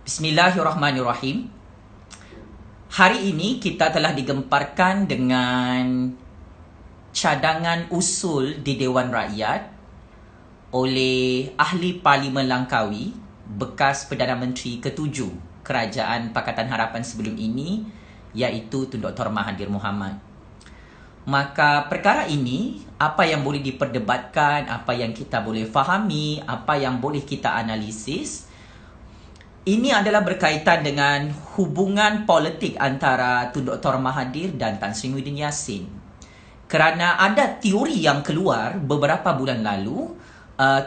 Bismillahirrahmanirrahim. Hari ini kita telah digemparkan dengan cadangan usul di Dewan Rakyat oleh Ahli Parlimen Langkawi, bekas Perdana Menteri ke-7 Kerajaan Pakatan Harapan sebelum ini, iaitu Tun Dr. Mahathir Mohamad. Maka perkara ini, apa yang boleh diperdebatkan, apa yang kita boleh fahami, apa yang boleh kita analisis, ini adalah berkaitan dengan hubungan politik antara Tun Dr. Mahathir dan Tan Sri Muhyiddin Yassin. Kerana ada teori yang keluar beberapa bulan lalu,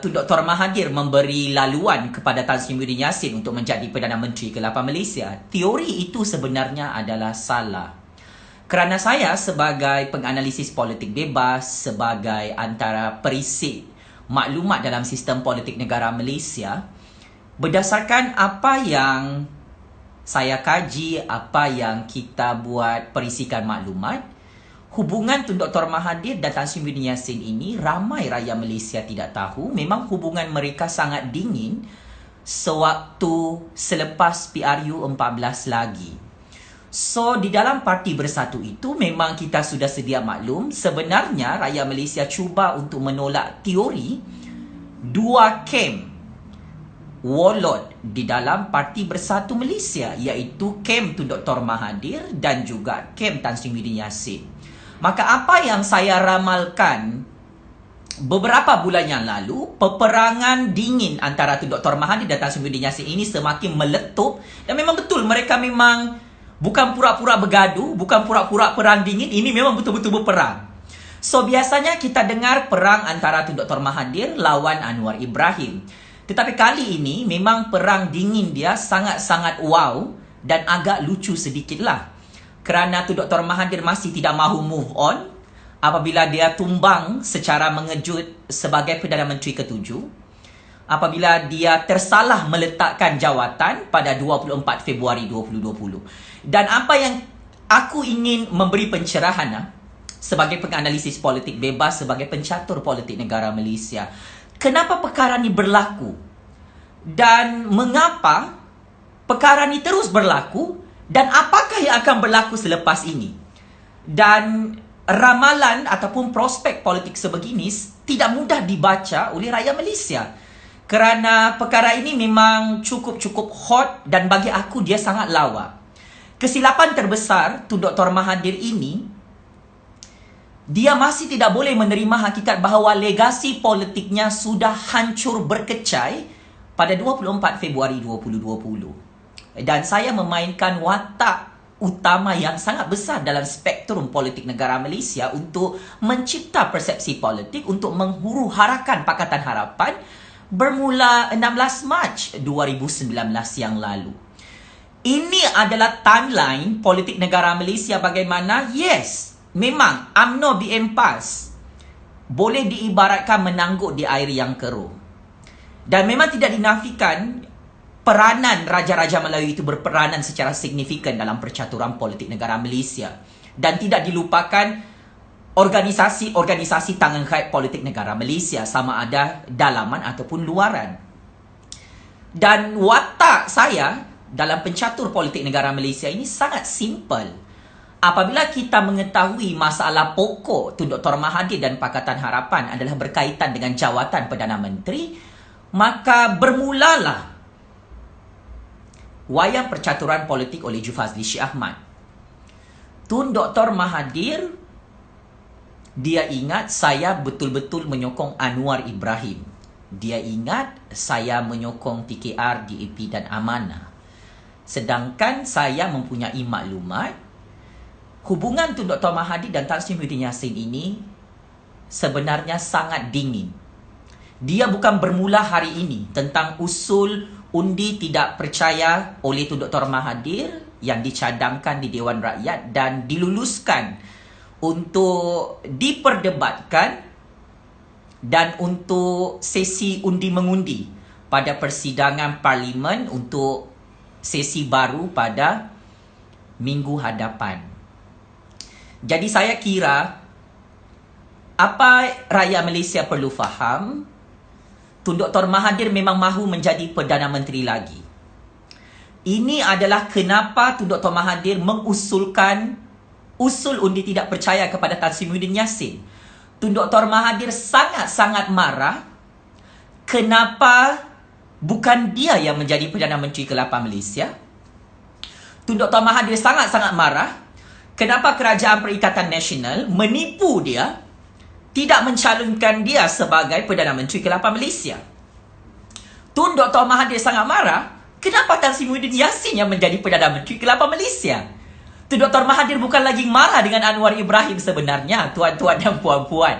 Tun Dr. Mahathir memberi laluan kepada Tan Sri Muhyiddin Yassin untuk menjadi Perdana Menteri ke-8 Malaysia. Teori itu sebenarnya adalah salah. Kerana saya sebagai penganalisis politik bebas, sebagai antara perisik maklumat dalam sistem politik negara Malaysia, berdasarkan apa yang saya kaji, apa yang kita buat perisikan maklumat, hubungan Tun Dr. Mahathir dan Tan Sri Muhyiddin Yassin ini ramai rakyat Malaysia tidak tahu. Memang hubungan mereka sangat dingin sewaktu selepas PRU 14 lagi. So, di dalam Parti Bersatu itu memang kita sudah sedia maklum, sebenarnya rakyat Malaysia cuba untuk menolak teori dua kem warlord di dalam Parti Bersatu Malaysia, iaitu kem Tun Dr. Mahathir dan juga kem Tan Sri Muhyiddin Yassin. Maka apa yang saya ramalkan beberapa bulan yang lalu, peperangan dingin antara Tun Dr. Mahathir dan Tan Sri Muhyiddin Yassin ini semakin meletup, dan memang betul mereka memang bukan pura-pura bergaduh, bukan pura-pura perang dingin, ini memang betul-betul berperang. So, biasanya kita dengar perang antara Tun Dr. Mahathir lawan Anwar Ibrahim. Tetapi kali ini memang perang dingin dia sangat-sangat wow dan agak lucu sedikitlah. Kerana Tun Dr. Mahathir masih tidak mahu move on apabila dia tumbang secara mengejut sebagai Perdana Menteri ke-7. Apabila dia tersalah meletakkan jawatan pada 24 Februari 2020. Dan apa yang aku ingin memberi pencerahan sebagai penganalisis politik bebas, sebagai pencatur politik negara Malaysia, kenapa perkara ini berlaku? Dan mengapa perkara ini terus berlaku? Dan apakah yang akan berlaku selepas ini? Dan ramalan ataupun prospek politik sebegini tidak mudah dibaca oleh rakyat Malaysia. Kerana perkara ini memang cukup hot dan bagi aku dia sangat lawak. Kesilapan terbesar Tun Dr. Mahathir ini, dia masih tidak boleh menerima hakikat bahawa legasi politiknya sudah hancur berkecai pada 24 Februari 2020. Dan saya memainkan watak utama yang sangat besar dalam spektrum politik negara Malaysia untuk mencipta persepsi politik, untuk menghuru-harakan Pakatan Harapan bermula 16 Mac 2019 yang lalu. Ini adalah timeline politik negara Malaysia bagaimana, yes, memang UMNO BM PAS boleh diibaratkan menangguk di air yang keruh. Dan memang tidak dinafikan peranan Raja-Raja Melayu itu berperanan secara signifikan dalam percaturan politik negara Malaysia. Dan tidak dilupakan organisasi-organisasi tangan kait politik negara Malaysia, sama ada dalaman ataupun luaran. Dan watak saya dalam pencatur politik negara Malaysia ini sangat simple. Apabila kita mengetahui masalah pokok Tun Dr. Mahathir dan Pakatan Harapan adalah berkaitan dengan jawatan Perdana Menteri, maka bermulalah wayang percaturan politik oleh Jufazli Syed Ahmad. Tun Dr. Mahathir, dia ingat saya betul-betul menyokong Anwar Ibrahim. Dia ingat saya menyokong PKR, DAP dan Amanah. Sedangkan saya mempunyai maklumat hubungan Tun Dr. Mahathir dan Tan Sri Muhyiddin Yassin ini sebenarnya sangat dingin. Dia bukan bermula hari ini tentang usul undi tidak percaya oleh Tun Dr. Mahathir yang dicadangkan di Dewan Rakyat dan diluluskan untuk diperdebatkan dan untuk sesi undi-mengundi pada persidangan Parlimen untuk sesi baru pada minggu hadapan. Jadi saya kira apa rakyat Malaysia perlu faham, Tun Dr. Mahathir memang mahu menjadi Perdana Menteri lagi. Ini adalah kenapa Tun Dr. Mahathir mengusulkan usul undi tidak percaya kepada Tan Sri Muhyiddin Yassin. Tun Dr. Mahathir sangat-sangat marah kenapa bukan dia yang menjadi Perdana Menteri ke-8 Malaysia. Tun Dr. Mahathir sangat-sangat marah kenapa Kerajaan Perikatan Nasional menipu dia, tidak mencalonkan dia sebagai Perdana Menteri ke-8 Malaysia. Tun Dr. Mahathir sangat marah kenapa Tan Sri Muhyiddin Yassin yang menjadi Perdana Menteri ke-8 Malaysia. Tun Dr. Mahathir bukan lagi marah dengan Anwar Ibrahim sebenarnya, tuan-tuan dan puan-puan.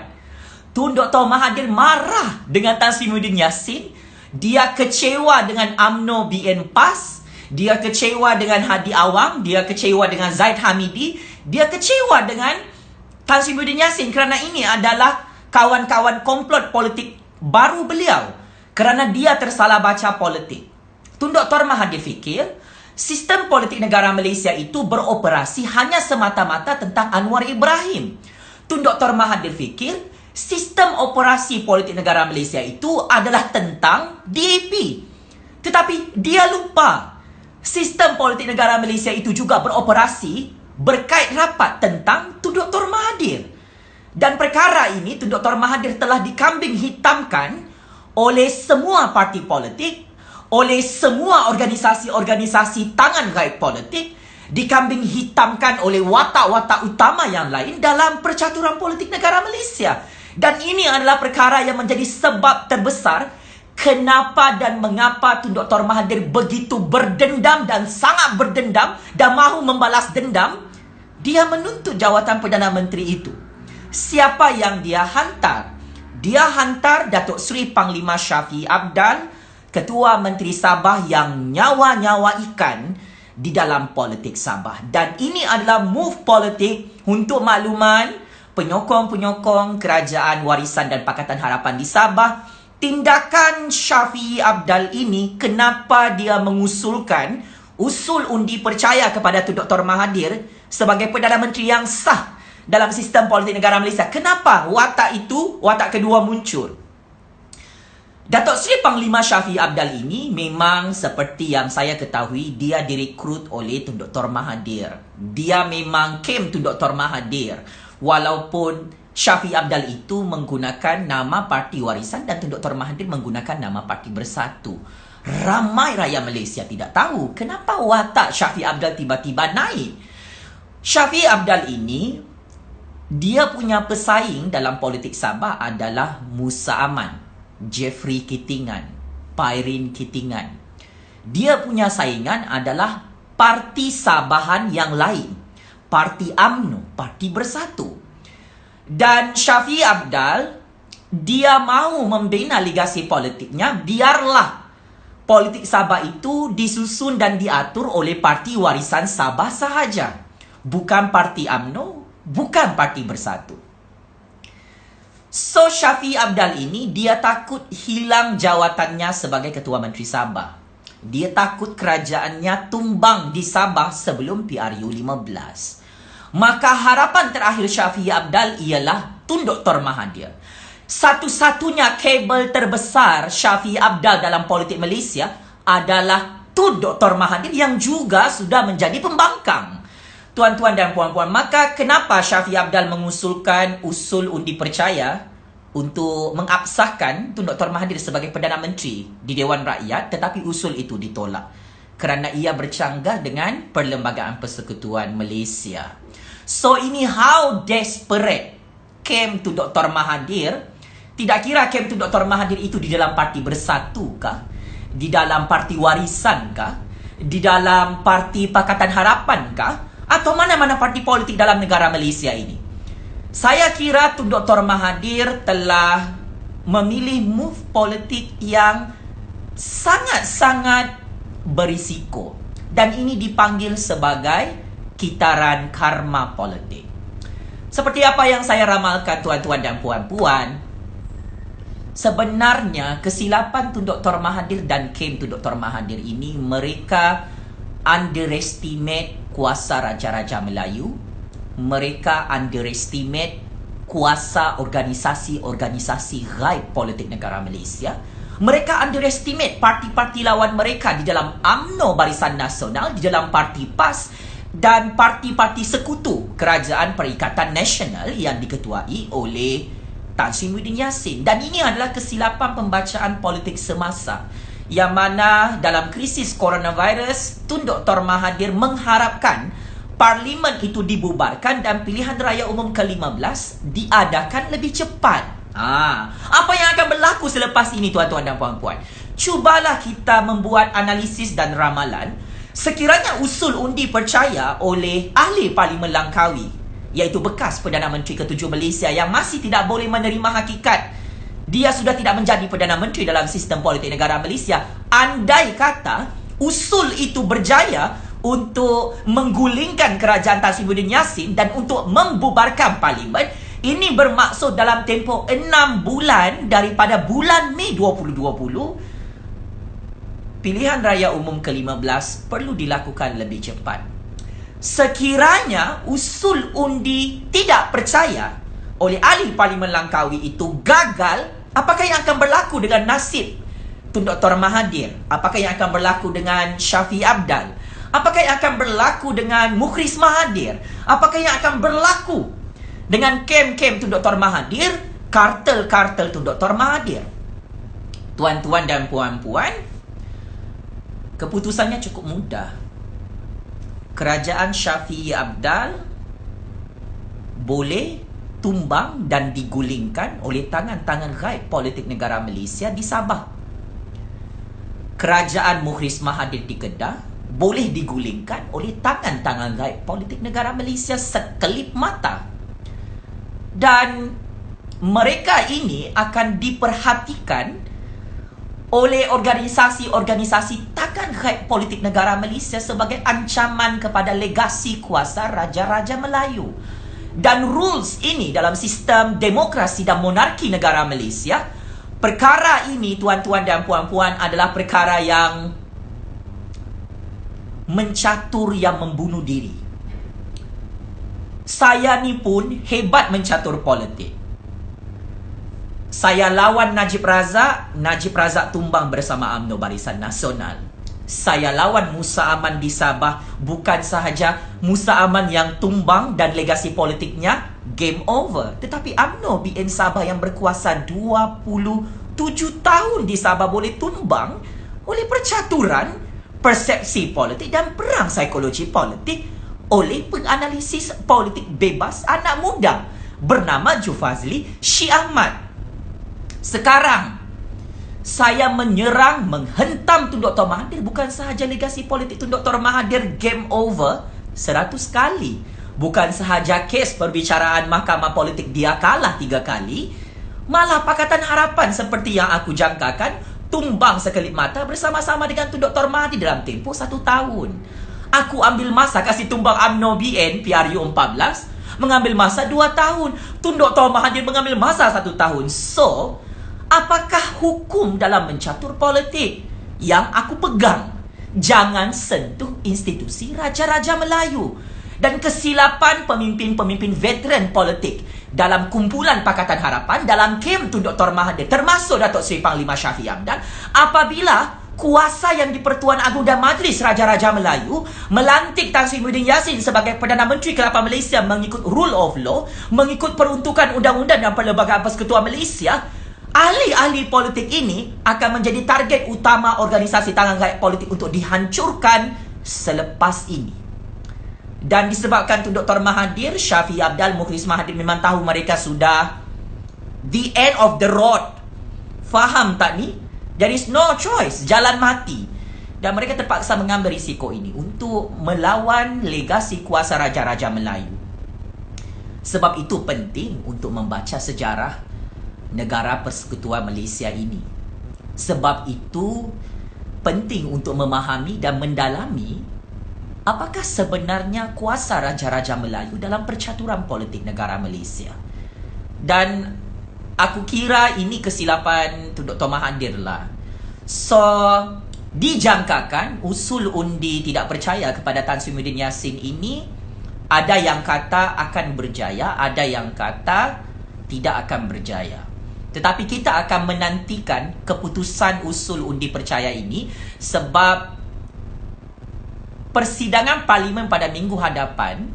Tun Dr. Mahathir marah dengan Tan Sri Muhyiddin Yassin. Dia kecewa dengan UMNO BN PAS. Dia kecewa dengan Hadi Awang. Dia kecewa dengan Zaid Hamidi. Dia kecewa dengan Tan Sri Muhyiddin Yassin kerana ini adalah kawan-kawan komplot politik baru beliau. Kerana dia tersalah baca politik. Tun Dr. Mahathir fikir sistem politik negara Malaysia itu beroperasi hanya semata-mata tentang Anwar Ibrahim. Tun Dr. Mahathir fikir sistem operasi politik negara Malaysia itu adalah tentang DAP. Tetapi dia lupa sistem politik negara Malaysia itu juga beroperasi berkait rapat tentang Tun Dr. Mahathir. Dan perkara ini Tun Dr. Mahathir telah dikambing hitamkan oleh semua parti politik, oleh semua organisasi-organisasi tangan gaib politik, dikambing hitamkan oleh watak-watak utama yang lain dalam percaturan politik negara Malaysia. Dan ini adalah perkara yang menjadi sebab terbesar kenapa dan mengapa Tun Dr. Mahathir begitu berdendam dan sangat berdendam dan mahu membalas dendam. Dia menuntut jawatan Perdana Menteri itu. Siapa yang dia hantar? Dia hantar Datuk Seri Panglima Shafie Apdal, Ketua Menteri Sabah yang nyawa-nyawa ikan di dalam politik Sabah. Dan ini adalah move politik untuk makluman penyokong-penyokong Kerajaan Warisan dan Pakatan Harapan di Sabah. Tindakan Shafie Apdal ini, kenapa dia mengusulkan usul undi percaya kepada Tun Dr. Mahathir sebagai Perdana Menteri yang sah dalam sistem politik negara Malaysia. Kenapa watak itu, watak kedua muncul? Datuk Seri Panglima Shafie Apdal ini memang seperti yang saya ketahui, dia direkrut oleh Tun Dr. Mahathir. Dia memang came Tun Dr. Mahathir. Walaupun Shafie Apdal itu menggunakan nama Parti Warisan dan Tun Dr. Mahathir menggunakan nama Parti Bersatu. Ramai rakyat Malaysia tidak tahu kenapa watak Shafie Apdal tiba-tiba naik. Shafie Apdal ini, dia punya pesaing dalam politik Sabah adalah Musa Aman, Jeffrey Kitingan, Pairin Kitingan. Dia punya saingan adalah parti Sabahan yang lain, Parti UMNO, Parti Bersatu. Dan Shafie Apdal, dia mahu membina legasi politiknya, biarlah politik Sabah itu disusun dan diatur oleh Parti Warisan Sabah sahaja, bukan Parti UMNO, bukan Parti Bersatu. So, Shafie Apdal ini, dia takut hilang jawatannya sebagai Ketua Menteri Sabah. Dia takut kerajaannya tumbang di Sabah sebelum PRU 15. Maka harapan terakhir Shafie Apdal ialah Tun Dr. Mahathir. Satu-satunya kabel terbesar Shafie Apdal dalam politik Malaysia adalah Tun Dr. Mahathir yang juga sudah menjadi pembangkang. Tuan-tuan dan puan-puan, maka kenapa Shafie Apdal mengusulkan usul undi percaya untuk mengabsahkan Tun Dr. Mahathir sebagai Perdana Menteri di Dewan Rakyat, tetapi usul itu ditolak kerana ia bercanggah dengan Perlembagaan Persekutuan Malaysia. So, ini how desperate came to Dr. Mahathir. Tidak kira came to Dr. Mahathir itu di dalam Parti Bersatu kah? Di dalam Parti Warisan kah? Di dalam Parti Pakatan Harapan kah? Atau mana-mana parti politik dalam negara Malaysia ini. Saya kira Tun Dr. Mahathir telah memilih move politik yang sangat-sangat berisiko. Dan ini dipanggil sebagai kitaran karma politik. Seperti apa yang saya ramalkan tuan-tuan dan puan-puan, sebenarnya kesilapan Tun Dr. Mahathir dan Kem Tun Dr. Mahathir ini, mereka underestimate kuasa Raja-Raja Melayu. Mereka underestimate kuasa organisasi-organisasi gaib politik negara Malaysia. Mereka underestimate parti-parti lawan mereka di dalam UMNO Barisan Nasional, di dalam parti PAS dan parti-parti sekutu Kerajaan Perikatan Nasional yang diketuai oleh Tan Sri Muhyiddin Yassin. Dan ini adalah kesilapan pembacaan politik semasa, yang mana dalam krisis coronavirus, Tun Dr. Mahathir mengharapkan Parlimen itu dibubarkan dan pilihan raya umum ke-15 diadakan lebih cepat. Apa yang akan berlaku selepas ini, tuan-tuan dan puan-puan? Cubalah kita membuat analisis dan ramalan. Sekiranya usul undi percaya oleh ahli Parlimen Langkawi, iaitu bekas Perdana Menteri ke-7 Malaysia yang masih tidak boleh menerima hakikat dia sudah tidak menjadi Perdana Menteri dalam sistem politik negara Malaysia, andai kata usul itu berjaya untuk menggulingkan kerajaan Tan Sri Muhyiddin Yassin dan untuk membubarkan Parlimen, ini bermaksud dalam tempoh 6 bulan daripada bulan Mei 2020, pilihan raya umum ke-15 perlu dilakukan lebih cepat. Sekiranya usul undi tidak percaya oleh ahli Parlimen Langkawi itu gagal, apakah yang akan berlaku dengan nasib Tun Dr. Mahathir? Apakah yang akan berlaku dengan Shafie Apdal? Apakah yang akan berlaku dengan Mukhris Mahathir? Apakah yang akan berlaku dengan kem-kem Tun Dr. Mahathir, kartel-kartel Tun Dr. Mahathir? Tuan-tuan dan puan-puan, keputusannya cukup mudah. Kerajaan Shafie Apdal boleh tumbang dan digulingkan oleh tangan-tangan gaib politik negara Malaysia di Sabah. Kerajaan Mukhris Mahathir di Kedah boleh digulingkan oleh tangan-tangan gaib politik negara Malaysia sekelip mata. Dan mereka ini akan diperhatikan oleh organisasi-organisasi tangan gaib politik negara Malaysia sebagai ancaman kepada legasi kuasa Raja-Raja Melayu. Dan rules ini dalam sistem demokrasi dan monarki negara Malaysia, perkara ini, tuan-tuan dan puan-puan, adalah perkara yang mencatur yang membunuh diri. Saya ni pun hebat mencatur politik. Saya lawan Najib Razak tumbang bersama UMNO Barisan Nasional. Saya lawan Musa Aman di Sabah, bukan sahaja Musa Aman yang tumbang dan legasi politiknya game over, tetapi UMNO BN Sabah yang berkuasa 27 tahun di Sabah boleh tumbang oleh percaturan persepsi politik dan perang psikologi politik oleh penganalisis politik bebas anak muda bernama Jufazli Syih Ahmad. Sekarang saya menyerang, menghentam Tun Dr. Mahathir, bukan sahaja legasi politik Tun Dr. Mahathir game over 100 kali. Bukan sahaja kes perbicaraan mahkamah politik dia kalah 3 kali. Malah Pakatan Harapan seperti yang aku jangkakan tumbang sekelip mata bersama-sama dengan Tun Dr. Mahathir dalam tempoh 1 tahun. Aku ambil masa kasih tumbang UMNO BN PRU 14, mengambil masa 2 tahun. Tun Dr. Mahathir mengambil masa 1 tahun. So, apakah hukum dalam mencatur politik? Yang aku pegang, jangan sentuh institusi Raja-Raja Melayu. Dan kesilapan pemimpin-pemimpin veteran politik dalam kumpulan Pakatan Harapan, dalam kem Tun Dr. Mahathir, termasuk Datuk Seri Panglima Shafie Apdal, apabila kuasa yang di-Pertuan Agong dan Majlis Raja-Raja Melayu melantik Tan Sri Muhyiddin Yassin sebagai Perdana Menteri ke-8 Malaysia mengikut rule of law, mengikut peruntukan undang-undang dan Perlembagaan Persekutuan Malaysia, ahli-ahli politik ini akan menjadi target utama organisasi tangan gaib politik untuk dihancurkan selepas ini. Dan disebabkan Tun Dr. Mahathir, Shafie Apdal, Mukhris Mahathir memang tahu mereka sudah the end of the road. Faham tak ni? There is no choice, jalan mati. Dan mereka terpaksa mengambil risiko ini untuk melawan legasi kuasa Raja-Raja Melayu. Sebab itu penting untuk membaca sejarah negara Persekutuan Malaysia ini. Sebab itu penting untuk memahami dan mendalami apakah sebenarnya kuasa Raja-Raja Melayu dalam percaturan politik negara Malaysia. Dan aku kira ini kesilapan Tun Dr. Mahathir lah. So, dijangkakan usul undi tidak percaya kepada Tan Sri Muhyiddin Yassin ini, ada yang kata akan berjaya, ada yang kata tidak akan berjaya. Tetapi kita akan menantikan keputusan usul undi percaya ini sebab persidangan parlimen pada minggu hadapan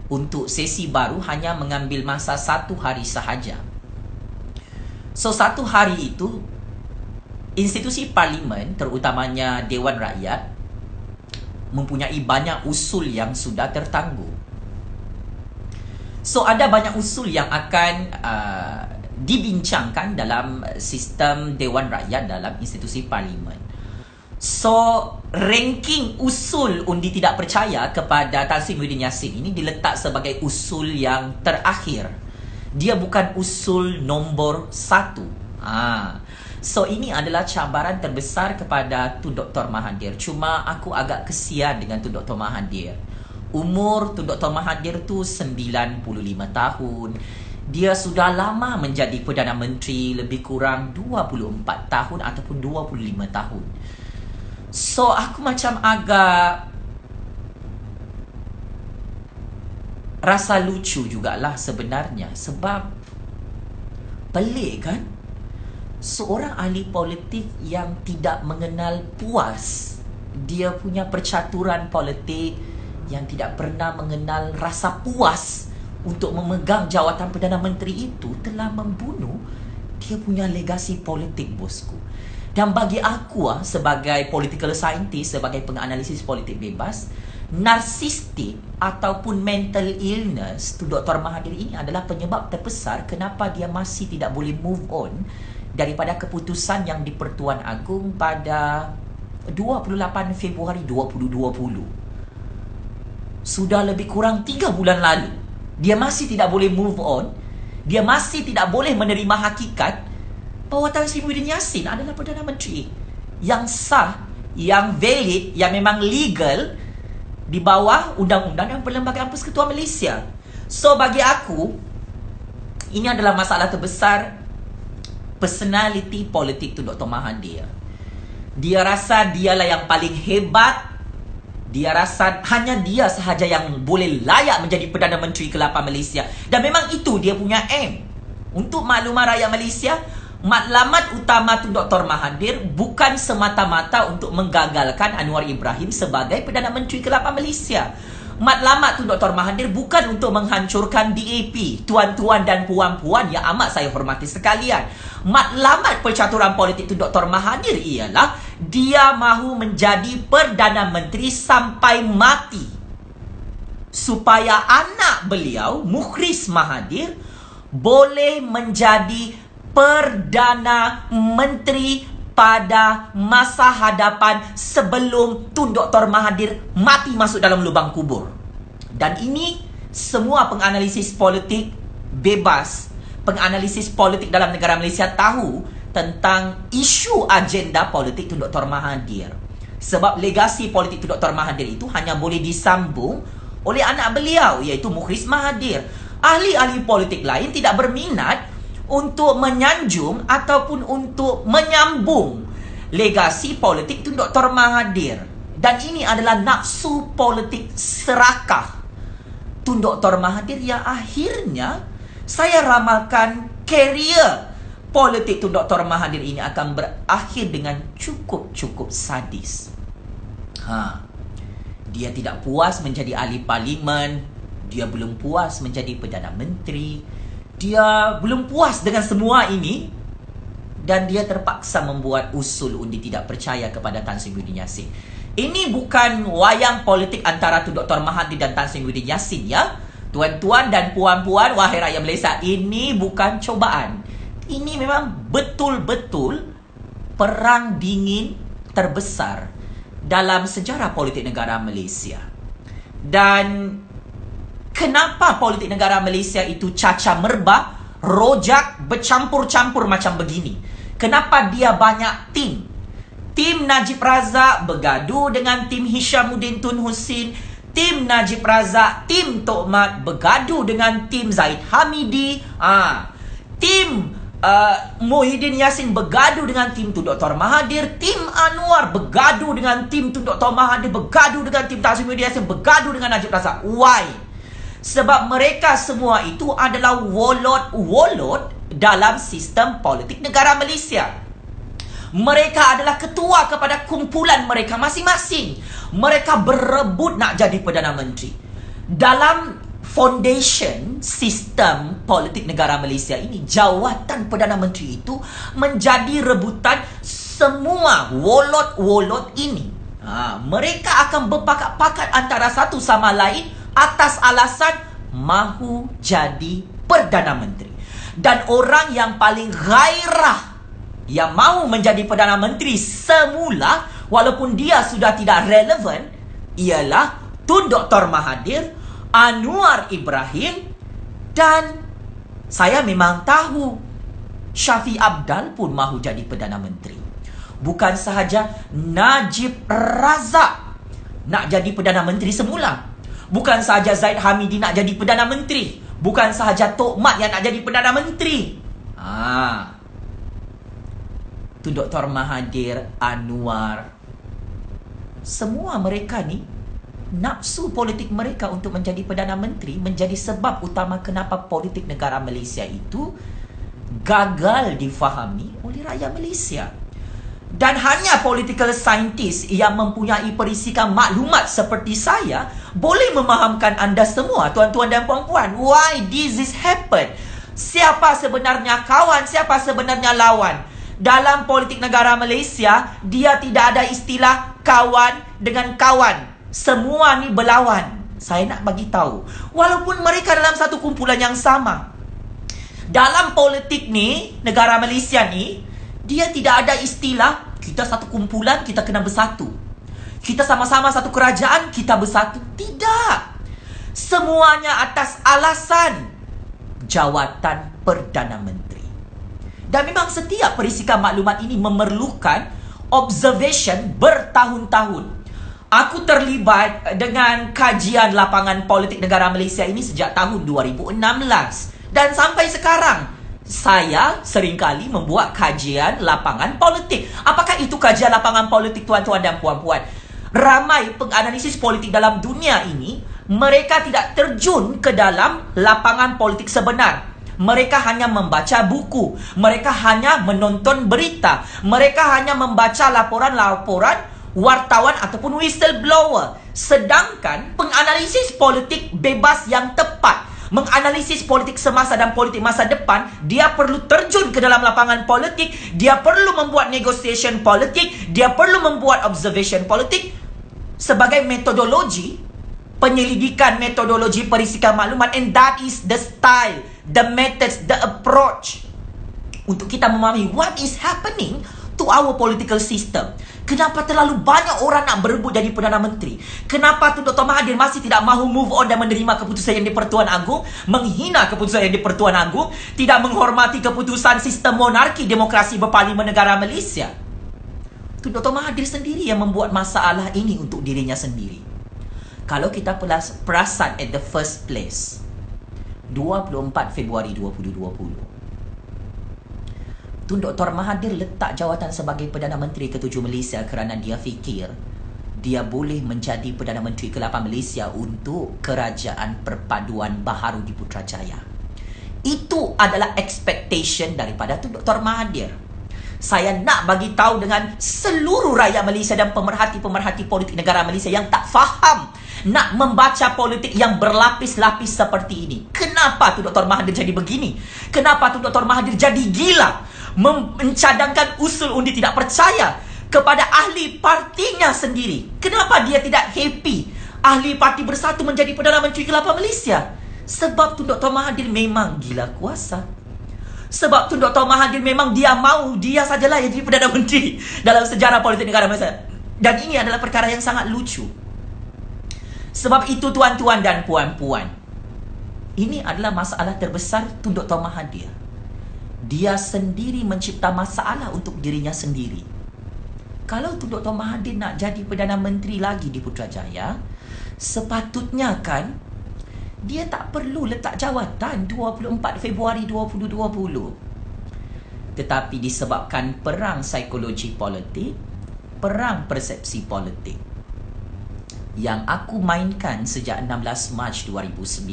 untuk sesi baru hanya mengambil masa 1 hari sahaja. So 1 hari itu institusi parlimen, terutamanya Dewan Rakyat, mempunyai banyak usul yang sudah tertangguh. So ada banyak usul yang akan dibincangkan dalam sistem Dewan Rakyat dalam institusi parlimen. So ranking usul undi tidak percaya kepada Tan Sri Muhyiddin Yassin ini diletak sebagai usul yang terakhir. Dia bukan usul nombor 1. So ini adalah cabaran terbesar kepada Tun Dr. Mahathir. Cuma aku agak kesian dengan Tun Dr. Mahathir. Umur Tun Dr. Mahathir tu 95 tahun. Dia sudah lama menjadi Perdana Menteri, lebih kurang 24 tahun ataupun 25 tahun. So aku macam agak rasa lucu jugalah sebenarnya. Sebab pelik kan? Seorang ahli politik yang tidak mengenal puas dia punya percaturan politik, yang tidak pernah mengenal rasa puas untuk memegang jawatan Perdana Menteri itu, telah membunuh dia punya legasi politik, bosku. Dan bagi aku sebagai political scientist, sebagai penganalisis politik bebas, narsistik ataupun mental illness tu Dr. Mahathir ini adalah penyebab terbesar kenapa dia masih tidak boleh move on daripada keputusan yang di Pertuan Agong pada 28 Februari 2020. Sudah lebih kurang 3 bulan lalu. Dia masih tidak boleh move on. Dia masih tidak boleh menerima hakikat bahawa Tan Sri Muhyiddin Yassin adalah Perdana Menteri yang sah, yang valid, yang memang legal di bawah Undang-Undang dan Perlembagaan Persekutuan Malaysia. So bagi aku, ini adalah masalah terbesar personality politik tu Dr. Mahathir. Dia rasa dialah yang paling hebat. Dia rasa hanya dia sahaja yang boleh layak menjadi Perdana Menteri ke-8 Malaysia. Dan memang itu dia punya aim. Untuk makluman rakyat Malaysia, matlamat utama Tun Dr. Mahathir bukan semata-mata untuk menggagalkan Anwar Ibrahim sebagai Perdana Menteri ke-8 Malaysia. Matlamat Tun Dr. Mahathir bukan untuk menghancurkan DAP, tuan-tuan dan puan-puan yang amat saya hormati sekalian. Matlamat percaturan politik Tun Dr. Mahathir ialah dia mahu menjadi Perdana Menteri sampai mati, supaya anak beliau, Mukhris Mahathir, boleh menjadi Perdana Menteri pada masa hadapan sebelum Tun Dr. Mahathir mati masuk dalam lubang kubur. Dan ini semua penganalisis politik bebas, penganalisis politik dalam negara Malaysia tahu tentang isu agenda politik Tun Dr. Mahathir. Sebab legasi politik Tun Dr. Mahathir itu hanya boleh disambung oleh anak beliau, iaitu Mukhris Mahathir. Ahli-ahli politik lain tidak berminat untuk menyanjung ataupun untuk menyambung legasi politik Tun Dr. Mahathir. Dan ini adalah nafsu politik serakah Tun Dr. Mahathir yang akhirnya saya ramalkan karier politik Tun Dr. Mahathir ini akan berakhir dengan cukup sadis. Dia tidak puas menjadi ahli parlimen, dia belum puas menjadi Perdana Menteri, dia belum puas dengan semua ini, dan dia terpaksa membuat usul undi tidak percaya kepada Tan Sri Muhyiddin Yassin. Ini bukan wayang politik antara Tun Dr. Mahathir dan Tan Sri Muhyiddin Yassin, ya. Tuan-tuan dan puan-puan, wahai rakyat Malaysia, ini bukan cobaan. Ini memang betul-betul perang dingin terbesar dalam sejarah politik negara Malaysia. Dan kenapa politik negara Malaysia itu cacah merbah, rojak, bercampur-campur macam begini? Kenapa dia banyak tim? Tim Najib Razak bergaduh dengan tim Hishamuddin Tun Husin. Tim Najib Razak, tim Tok Mat bergaduh dengan tim Zahid Hamidi. Tim Muhyiddin Yassin bergaduh dengan tim Tun Dr. Mahathir. Tim Anwar bergaduh dengan tim Tun Dr. Mahathir, bergaduh dengan tim Tan Sri Muhyiddin Yassin, bergaduh dengan Najib Razak. Why? Sebab mereka semua itu adalah wolot-wolot dalam sistem politik negara Malaysia. Mereka adalah ketua kepada kumpulan mereka masing-masing. Mereka berebut nak jadi Perdana Menteri. Dalam foundation sistem politik negara Malaysia ini, jawatan Perdana Menteri itu menjadi rebutan semua wolot-wolot ini. Mereka akan berpakat-pakat antara satu sama lain atas alasan mahu jadi Perdana Menteri. Dan orang yang paling gairah yang mahu menjadi Perdana Menteri semula, walaupun dia sudah tidak relevan, ialah Tun Dr. Mahathir, Anwar Ibrahim, dan saya memang tahu Shafie Apdal pun mahu jadi Perdana Menteri. Bukan sahaja Najib Razak nak jadi Perdana Menteri semula. Bukan sahaja Zaid Hamidi nak jadi Perdana Menteri. Bukan sahaja Tok Mat yang nak jadi Perdana Menteri. Tu Dr. Mahathir, Anwar, semua mereka ni, nafsu politik mereka untuk menjadi Perdana Menteri menjadi sebab utama kenapa politik negara Malaysia itu gagal difahami oleh rakyat Malaysia. Dan hanya political scientist yang mempunyai perisikan maklumat seperti saya boleh memahamkan anda semua, tuan-tuan dan puan-puan, why this is happen. Siapa sebenarnya kawan, siapa sebenarnya lawan. Dalam politik negara Malaysia, dia tidak ada istilah kawan dengan kawan. Semua ni berlawan. Saya nak bagi tahu, walaupun mereka dalam satu kumpulan yang sama. Dalam politik ni, negara Malaysia ni, dia tidak ada istilah kita satu kumpulan, kita kena bersatu. Kita sama-sama satu kerajaan, kita bersatu. Tidak. Semuanya atas alasan jawatan Perdana Menteri. Dan memang setiap perisikan maklumat ini memerlukan observation bertahun-tahun. Aku terlibat dengan kajian lapangan politik negara Malaysia ini sejak tahun 2016. Dan sampai sekarang, saya seringkali membuat kajian lapangan politik. Apakah itu kajian lapangan politik, tuan-tuan dan puan-puan? Ramai penganalisis politik dalam dunia ini, mereka tidak terjun ke dalam lapangan politik sebenar. Mereka hanya membaca buku. Mereka hanya menonton berita. Mereka hanya membaca laporan-laporan wartawan ataupun whistleblower. Sedangkan penganalisis politik bebas yang tepat, menganalisis politik semasa dan politik masa depan, dia perlu terjun ke dalam lapangan politik. Dia perlu membuat negotiation politik. Dia perlu membuat observation politik sebagai metodologi penyelidikan, metodologi perisikan maklumat. And that is the style, the methods, the approach untuk kita memahami what is happening to our political system. Kenapa terlalu banyak orang nak berebut jadi Perdana Menteri? Kenapa Tun Dr. Mahathir masih tidak mahu move on dan menerima keputusan yang di Pertuan Agong, menghina keputusan yang di Pertuan Agong, tidak menghormati keputusan sistem monarki demokrasi berparlimen negara Malaysia? Tun Dr. Mahathir sendiri yang membuat masalah ini untuk dirinya sendiri. Kalau kita perasan at the first place, 24 Februari 2020, Tun Dr. Mahathir letak jawatan sebagai Perdana Menteri ke-7 Malaysia kerana dia fikir dia boleh menjadi Perdana Menteri ke-8 Malaysia untuk Kerajaan Perpaduan Baharu di Putrajaya. Itu adalah expectation daripada Tun Dr. Mahathir. Saya nak bagi tahu dengan seluruh rakyat Malaysia dan pemerhati-pemerhati politik negara Malaysia yang tak faham nak membaca politik yang berlapis-lapis seperti ini. Kenapa Tun Dr. Mahathir jadi begini? Kenapa Tun Dr. Mahathir jadi gila? Mencadangkan usul undi tidak percaya kepada ahli partinya sendiri. Kenapa dia tidak happy ahli parti bersatu menjadi Perdana Menteri ke-8 Malaysia? Sebab Tun Dr. Mahathir memang gila kuasa. Sebab Tun Dr. Mahathir memang dia mahu dia sajalah yang jadi Perdana Menteri dalam sejarah politik negara Malaysia. Dan ini adalah perkara yang sangat lucu. Sebab itu tuan-tuan dan puan-puan, ini adalah masalah terbesar Tun Dr. Mahathir. Dia sendiri mencipta masalah untuk dirinya sendiri. Kalau Tun Dr. Mahathir nak jadi Perdana Menteri lagi di Putrajaya, sepatutnya kan dia tak perlu letak jawatan 24 Februari 2020. Tetapi disebabkan perang psikologi politik, perang persepsi politik yang aku mainkan sejak 16 Mac 2019,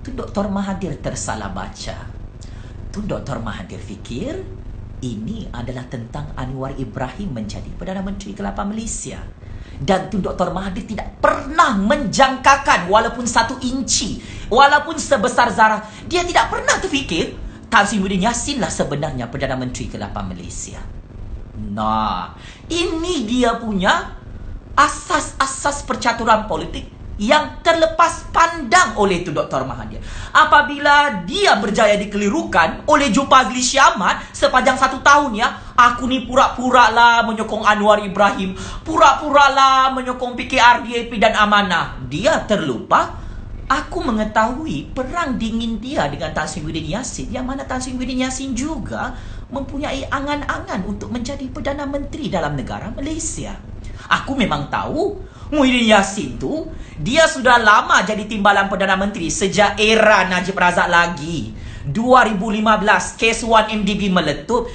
Tun Dr. Mahathir tersalah baca. Tun Dr. Mahathir fikir ini adalah tentang Anwar Ibrahim menjadi Perdana Menteri ke-8 Malaysia. Dan Tun Dr. Mahathir tidak pernah menjangkakan walaupun 1 inci, walaupun sebesar zarah, dia tidak pernah terfikir Tan Sri Muhyiddin Yassin lah sebenarnya Perdana Menteri ke-8 Malaysia. Nah, ini dia punya asas-asas percaturan politik yang terlepas pandang oleh Tun Dr. Mahathir. Apabila dia berjaya dikelirukan oleh Zulkifli Syahmat sepanjang 1 tahun ya, aku ni pura-pura lah menyokong Anwar Ibrahim, pura-pura lah menyokong PKRDAP dan Amanah. Dia terlupa aku mengetahui perang dingin dia dengan Tan Sri Muhyiddin Yassin, yang mana Tan Sri Muhyiddin Yassin juga mempunyai angan-angan untuk menjadi Perdana Menteri dalam negara Malaysia. Aku memang tahu Muhyiddin Yassin tu, dia sudah lama jadi timbalan Perdana Menteri sejak era Najib Razak lagi. 2015, kes 1MDB meletup.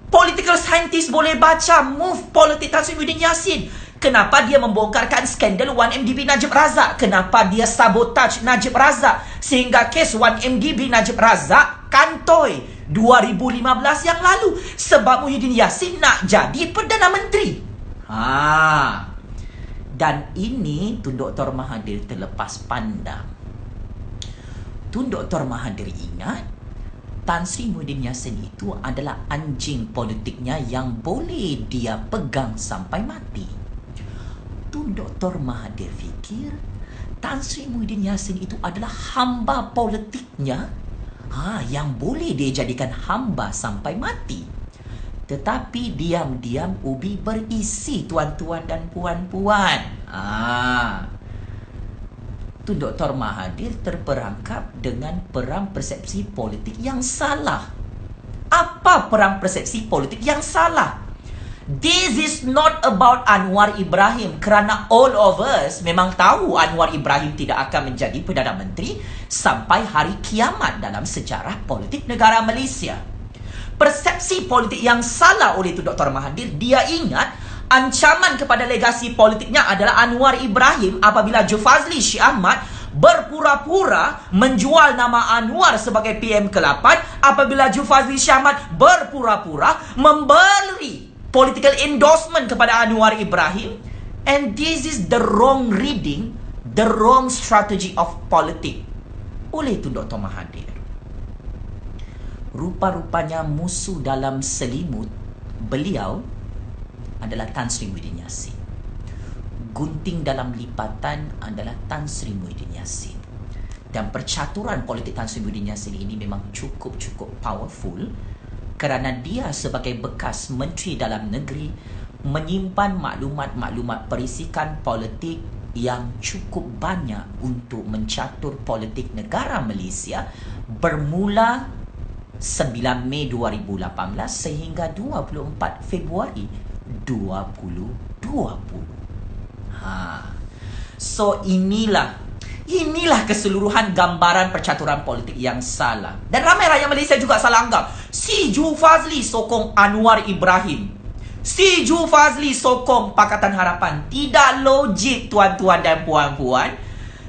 Political scientist boleh baca move politik Tan Sri Muhyiddin Yassin. Kenapa dia membongkarkan skandal 1MDB Najib Razak? Kenapa dia sabotaj Najib Razak? Sehingga kes 1MDB Najib Razak kantoi 2015 yang lalu. Sebab Muhyiddin Yassin nak jadi Perdana Menteri. Dan ini Tun Dr. Mahathir terlepas pandang. Tun Dr. Mahathir ingat Tan Sri Muhyiddin Yassin itu adalah anjing politiknya yang boleh dia pegang sampai mati. Tun Dr. Mahathir fikir Tan Sri Muhyiddin Yassin itu adalah hamba politiknya, yang boleh dia jadikan hamba sampai mati. Tetapi diam-diam ubi berisi, tuan-tuan dan puan-puan. Tun Dr. Mahathir terperangkap dengan perang persepsi politik yang salah. Apa perang persepsi politik yang salah? This is not about Anwar Ibrahim, kerana all of us memang tahu Anwar Ibrahim tidak akan menjadi Perdana Menteri sampai hari kiamat dalam sejarah politik negara Malaysia. Persepsi politik yang salah oleh Tun Dr. Mahathir, dia ingat ancaman kepada legasi politiknya adalah Anwar Ibrahim apabila Zulkifli Syahmat berpura-pura menjual nama Anwar sebagai PM ke-8, apabila Zulkifli Syahmat berpura-pura memberi political endorsement kepada Anwar Ibrahim. And this is the wrong reading, the wrong strategy of politics oleh Tun Dr. Mahathir. Rupa-rupanya musuh dalam selimut beliau adalah Tan Sri Muhyiddin Yassin. Gunting dalam lipatan adalah Tan Sri Muhyiddin Yassin. Dan percaturan politik Tan Sri Muhyiddin Yassin ini memang cukup powerful, kerana dia sebagai bekas Menteri Dalam Negeri menyimpan maklumat-maklumat perisikan politik yang cukup banyak untuk mencatur politik negara Malaysia bermula 9 Mei 2018 sehingga 24 Februari 2020. So inilah keseluruhan gambaran percaturan politik yang salah. Dan ramai rakyat Malaysia juga salah anggap. Si Zulkifli sokong Anwar Ibrahim, si Zulkifli sokong Pakatan Harapan. Tidak logik, tuan-tuan dan puan-puan.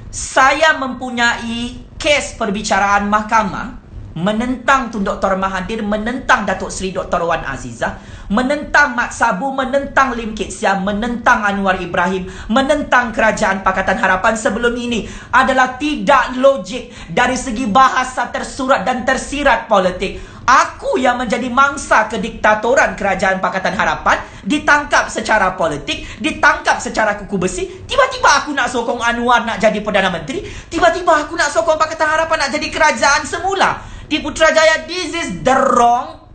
Saya mempunyai kes perbicaraan mahkamah menentang Tun Dr. Mahathir, menentang Datuk Seri Dr. Wan Azizah, menentang Mat Sabu, menentang Lim Kit Siam, menentang Anwar Ibrahim, menentang Kerajaan Pakatan Harapan sebelum ini adalah tidak logik dari segi bahasa tersurat dan tersirat politik. Aku yang menjadi mangsa kediktatoran Kerajaan Pakatan Harapan ditangkap secara politik, ditangkap secara kuku besi. Tiba-tiba aku nak sokong Anwar nak jadi Perdana Menteri, tiba-tiba aku nak sokong Pakatan Harapan nak jadi kerajaan semula di Putrajaya. This is the wrong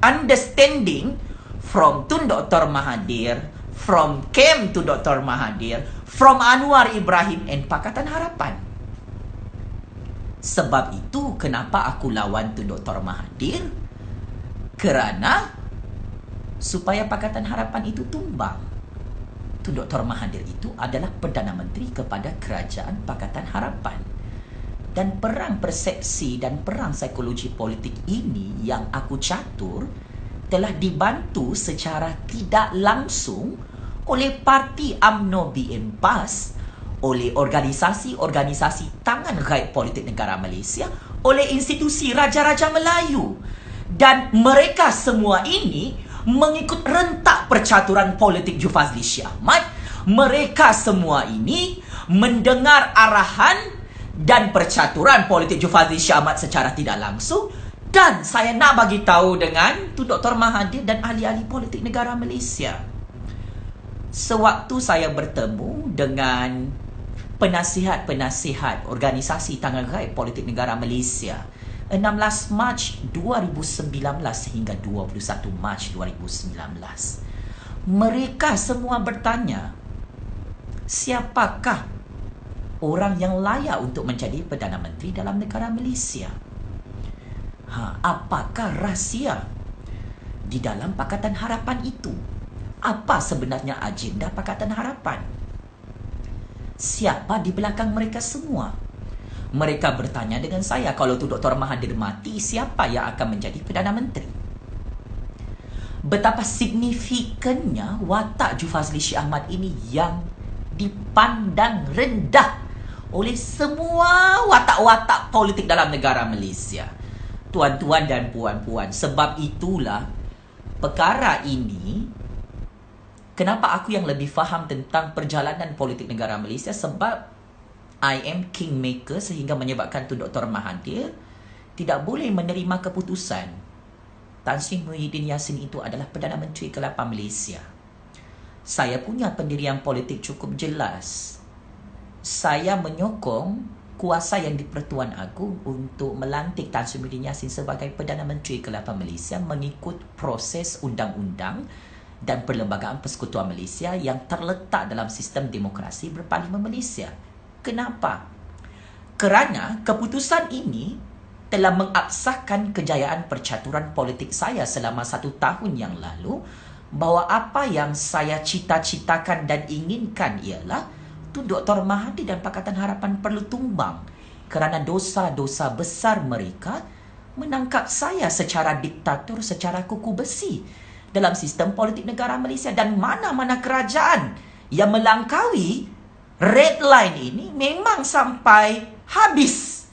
understanding from Tun Dr. Mahathir, from Kem Tun Dr. Mahathir, from Anwar Ibrahim and Pakatan Harapan. Sebab itu kenapa aku lawan Tun Dr. Mahathir, kerana supaya Pakatan Harapan itu tumbang. Tun Dr. Mahathir itu adalah Perdana Menteri kepada Kerajaan Pakatan Harapan. Dan perang persepsi dan perang psikologi politik ini yang aku catur telah dibantu secara tidak langsung oleh Parti UMNO BN PAS, oleh organisasi-organisasi tangan gaib politik negara Malaysia, oleh institusi Raja-Raja Melayu. Dan mereka semua ini mengikut rentak percaturan politik Jufazli Shah Ahmad. Mereka semua ini mendengar arahan dan percaturan politik Jufazli Shah Ahmad secara tidak langsung. Dan saya nak bagi tahu dengan Tun Dr. Mahathir dan ahli-ahli politik negara Malaysia. Sewaktu saya bertemu dengan penasihat-penasihat organisasi Tanggarai Politik Negara Malaysia 16 Mac 2019 hingga 21 Mac 2019, mereka semua bertanya, siapakah orang yang layak untuk menjadi Perdana Menteri dalam negara Malaysia? Apakah rahsia di dalam Pakatan Harapan itu? Apa sebenarnya agenda Pakatan Harapan? Siapa di belakang mereka semua? Mereka bertanya dengan saya, kalau Tun Dr. Mahathir mati, siapa yang akan menjadi Perdana Menteri? Betapa signifikannya watak Jufazli Shah Ahmad ini yang dipandang rendah oleh semua watak-watak politik dalam negara Malaysia. Tuan-tuan dan puan-puan, sebab itulah perkara ini, kenapa aku yang lebih faham tentang perjalanan politik negara Malaysia, sebab I am kingmaker, sehingga menyebabkan Tun Dr. Mahathir tidak boleh menerima keputusan Tan Sri Muhyiddin Yassin itu adalah Perdana Menteri ke-8 Malaysia. Saya punya pendirian politik cukup jelas. Saya menyokong kuasa yang di-Pertuan Agong untuk melantik Tan Sri Muhyiddin Yassin sebagai Perdana Menteri ke-8 Malaysia mengikut proses undang-undang dan Perlembagaan Persekutuan Malaysia yang terletak dalam sistem demokrasi berparlimen Malaysia. Kenapa? Kerana keputusan ini telah mengabsahkan kejayaan percaturan politik saya selama 1 tahun yang lalu, bahawa apa yang saya cita-citakan dan inginkan ialah Tun Dr. Mahathir dan Pakatan Harapan perlu tumbang kerana dosa-dosa besar mereka menangkap saya secara diktator, secara kuku besi dalam sistem politik negara Malaysia. Dan mana-mana kerajaan yang melangkaui red line ini memang sampai habis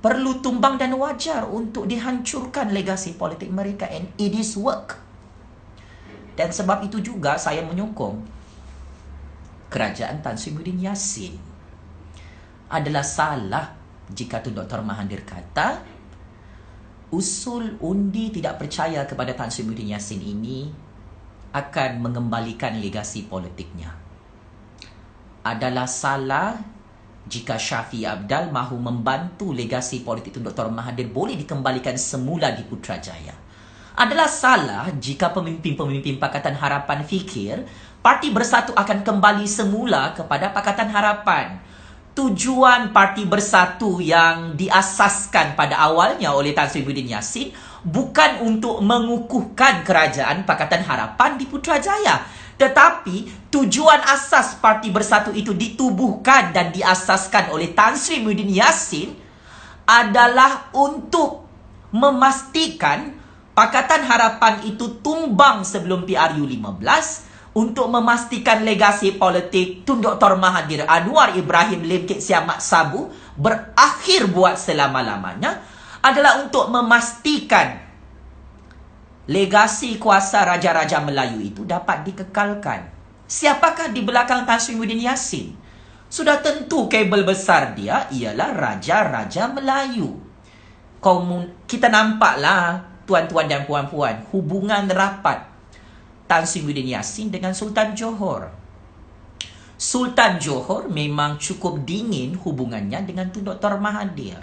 perlu tumbang dan wajar untuk dihancurkan legasi politik mereka, and it is work. Dan sebab itu juga saya menyokong kerajaan Tan Sri Muhyiddin Yassin. Adalah salah jika Tun Dr. Mahathir kata usul undi tidak percaya kepada Tan Sri Muhyiddin Yassin ini akan mengembalikan legasi politiknya. Adalah salah jika Shafie Apdal mahu membantu legasi politik Tun Dr. Mahathir boleh dikembalikan semula di Putrajaya. Adalah salah jika pemimpin-pemimpin Pakatan Harapan fikir Parti Bersatu akan kembali semula kepada Pakatan Harapan. Tujuan Parti Bersatu yang diasaskan pada awalnya oleh Tan Sri Muhyiddin Yassin bukan untuk mengukuhkan kerajaan Pakatan Harapan di Putrajaya, tetapi tujuan asas Parti Bersatu itu ditubuhkan dan diasaskan oleh Tan Sri Muhyiddin Yassin adalah untuk memastikan Pakatan Harapan itu tumbang sebelum PRU 15, untuk memastikan legasi politik Tun Dr. Mahathir, Anwar Ibrahim Lim Kit Siam Mat Sabu berakhir buat selama-lamanya, adalah untuk memastikan legasi kuasa Raja-Raja Melayu itu dapat dikekalkan. Siapakah di belakang Tan Sri Muhyiddin Yassin? Sudah tentu kabel besar dia ialah Raja-Raja Melayu. Kita nampaklah, tuan-tuan dan puan-puan, hubungan rapat Tan Sri Muhyiddin Yassin dengan Sultan Johor. Sultan Johor memang cukup dingin hubungannya dengan Tun Dr. Mahathir.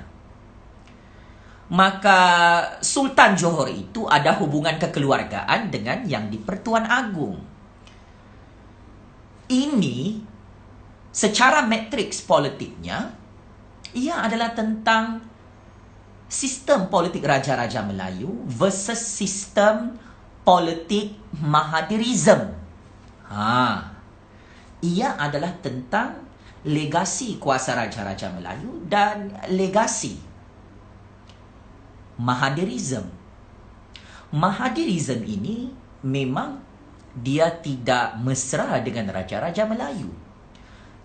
Maka Sultan Johor itu ada hubungan kekeluargaan dengan yang di-Pertuan Agong. Ini secara matriks politiknya, ia adalah tentang sistem politik Raja-Raja Melayu versus sistem politik Mahathirism. Ia adalah tentang legasi kuasa Raja-Raja Melayu dan legasi Mahathirism. Mahathirism ini memang dia tidak mesra dengan Raja-Raja Melayu.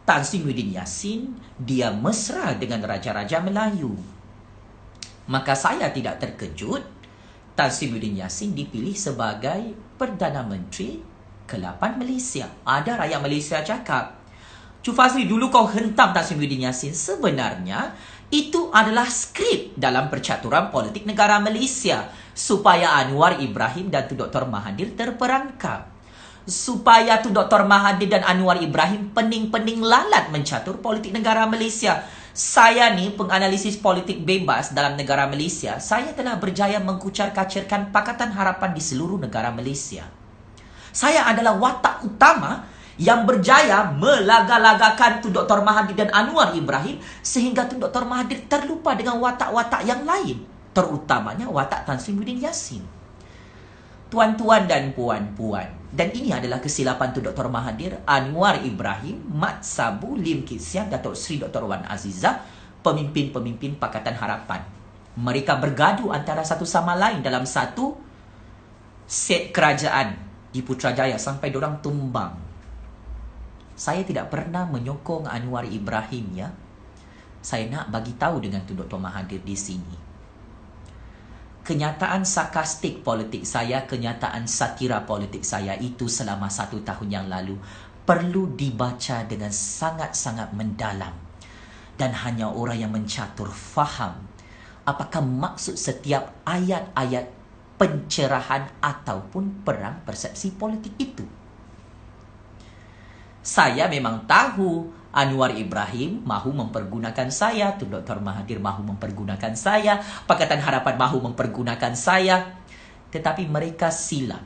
Tan Sri Muhyiddin Yassin dia mesra dengan Raja-Raja Melayu. Maka saya tidak terkejut Tan Sri Muhyiddin Yassin dipilih sebagai Perdana Menteri ke-8 Malaysia. Ada rakyat Malaysia cakap, Cik Fazli, dulu kau hentam Tan Sri Muhyiddin Yassin. Sebenarnya itu adalah skrip dalam percaturan politik negara Malaysia supaya Anwar Ibrahim dan Tun Dr. Mahathir terperangkap. Supaya Tun Dr. Mahathir dan Anwar Ibrahim pening-pening lalat mencatur politik negara Malaysia. Saya ni penganalisis politik bebas dalam negara Malaysia. Saya telah berjaya mengkucar-kacirkan Pakatan Harapan di seluruh negara Malaysia. Saya adalah watak utama yang berjaya melaga-lagakan Tun Dr. Mahathir dan Anwar Ibrahim sehingga Tun Dr. Mahathir terlupa dengan watak-watak yang lain, terutamanya watak Tan Sri Muhyiddin Yassin. Tuan-tuan dan puan-puan, dan ini adalah kesilapan Tun Dr. Mahathir, Anwar Ibrahim, Mat Sabu, Lim Kit Siang, Datuk Seri Dr. Wan Azizah, pemimpin-pemimpin Pakatan Harapan. Mereka bergaduh antara satu sama lain dalam satu set kerajaan di Putrajaya sampai diorang tumbang. Saya tidak pernah menyokong Anwar Ibrahim, ya. Saya nak bagi tahu dengan Tun Dr. Mahathir di sini. Kenyataan sarkastik politik saya, kenyataan satira politik saya itu selama 1 tahun yang lalu perlu dibaca dengan sangat-sangat mendalam. Dan hanya orang yang mencatur faham apakah maksud setiap ayat-ayat pencerahan ataupun perang persepsi politik itu. Saya memang tahu Anwar Ibrahim mahu mempergunakan saya, Tun Dr. Mahathir mahu mempergunakan saya, Pakatan Harapan mahu mempergunakan saya. Tetapi mereka silap.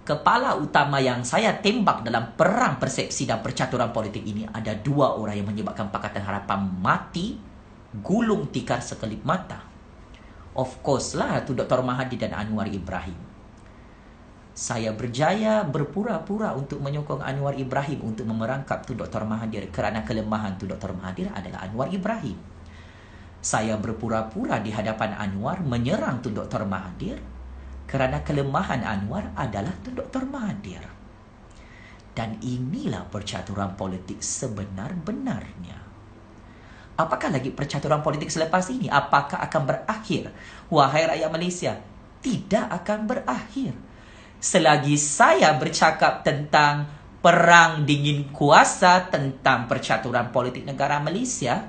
Kepala utama yang saya tembak dalam perang persepsi dan percaturan politik ini ada 2 orang yang menyebabkan Pakatan Harapan mati, gulung tikar sekelip mata. Of course lah Tun Dr. Mahathir dan Anwar Ibrahim. Saya berjaya berpura-pura untuk menyokong Anwar Ibrahim untuk memerangkap Tun Dr. Mahathir kerana kelemahan Tun Dr. Mahathir adalah Anwar Ibrahim. Saya berpura-pura di hadapan Anwar menyerang Tun Dr. Mahathir kerana kelemahan Anwar adalah Tun Dr. Mahathir. Dan inilah percaturan politik sebenar-benarnya. Apakah lagi percaturan politik selepas ini? Apakah akan berakhir? Wahai rakyat Malaysia, tidak akan berakhir. Selagi saya bercakap tentang perang dingin kuasa, tentang percaturan politik negara Malaysia,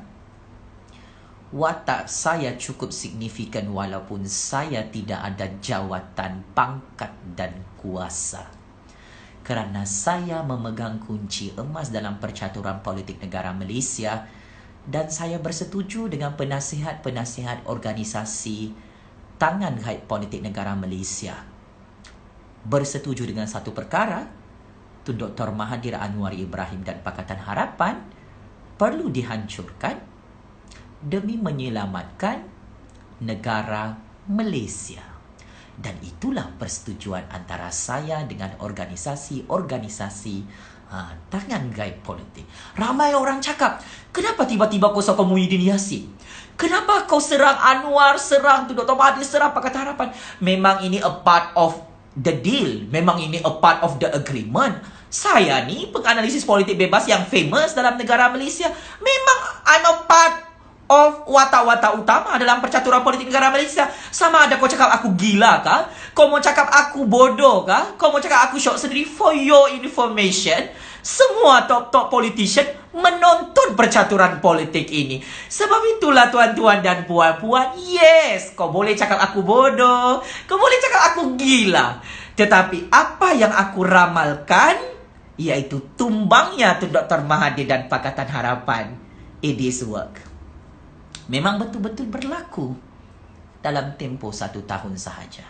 watak saya cukup signifikan walaupun saya tidak ada jawatan, pangkat dan kuasa. Kerana saya memegang kunci emas dalam percaturan politik negara Malaysia dan saya bersetuju dengan penasihat-penasihat organisasi Tangan Gaib Politik Negara Malaysia. Bersetuju dengan satu perkara, Tun Dr. Mahathir, Anwar Ibrahim dan Pakatan Harapan perlu dihancurkan demi menyelamatkan negara Malaysia. Dan itulah persetujuan antara saya dengan organisasi-organisasi Tangan Gaib Politik. Ramai orang cakap, kenapa tiba-tiba kau sokong Muhyiddin Yassin? Kenapa kau serang Anwar, serang Tun Dr. Mahathir, serang Pakatan Harapan? Memang ini a part of the deal. Memang ini a part of the agreement. Saya ni penganalisis politik bebas yang famous dalam negara Malaysia. Memang I'm a part of watak-watak utama dalam percaturan politik negara Malaysia. Sama ada kau cakap aku gila kah? Kau mau cakap aku bodoh kah? Kau mau cakap aku syok sendiri? For your information, semua top-top politician menonton percaturan politik ini. Sebab itulah tuan-tuan dan puan-puan, yes, kau boleh cakap aku bodoh, kau boleh cakap aku gila. Tetapi apa yang aku ramalkan, iaitu tumbangnya Tun Dr. Mahathir dan Pakatan Harapan. It is work. Memang betul-betul berlaku dalam tempoh 1 tahun sahaja.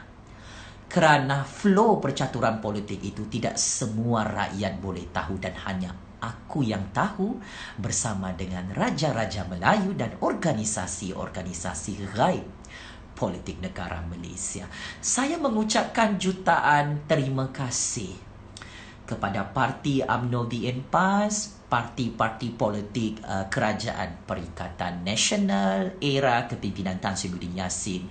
Kerana flow percaturan politik itu tidak semua rakyat boleh tahu dan hanya aku yang tahu bersama dengan Raja-Raja Melayu dan organisasi-organisasi gaib politik negara Malaysia. Saya mengucapkan jutaan terima kasih kepada Parti UMNO DN PAS, parti-parti politik Kerajaan Perikatan Nasional era kepimpinan Tan Sri Muhyiddin Yassin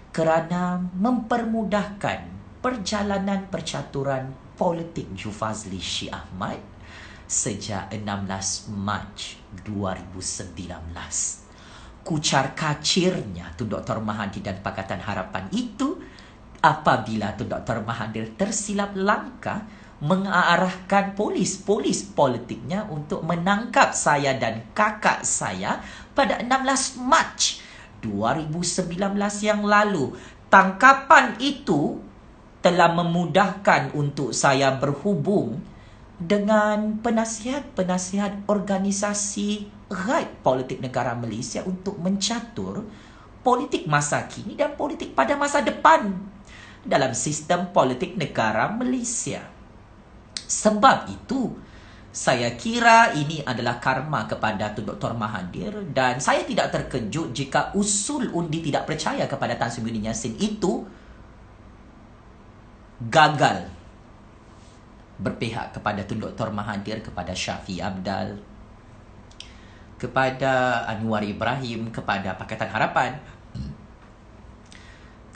kerana mempermudahkan perjalanan percaturan politik Jufazli Syih Ahmad sejak 16 Mac 2019. kucar kacirnya Tun Dr. Mahathir dan Pakatan Harapan itu apabila Tun Dr. Mahathir tersilap langkah mengarahkan polis politiknya untuk menangkap saya dan kakak saya pada 16 Mac 2019 yang lalu. Tangkapan itu telah memudahkan untuk saya berhubung dengan penasihat-penasihat organisasi ghaib politik negara Malaysia untuk mencatur politik masa kini dan politik pada masa depan dalam sistem politik negara Malaysia. Sebab itu, saya kira ini adalah karma kepada Tun Dr. Mahathir dan saya tidak terkejut jika usul undi tidak percaya kepada Tan Sri Muhyiddin Yassin itu gagal berpihak kepada Tun Dr. Mahathir, kepada Shafie Apdal, kepada Anwar Ibrahim, kepada Pakatan Harapan.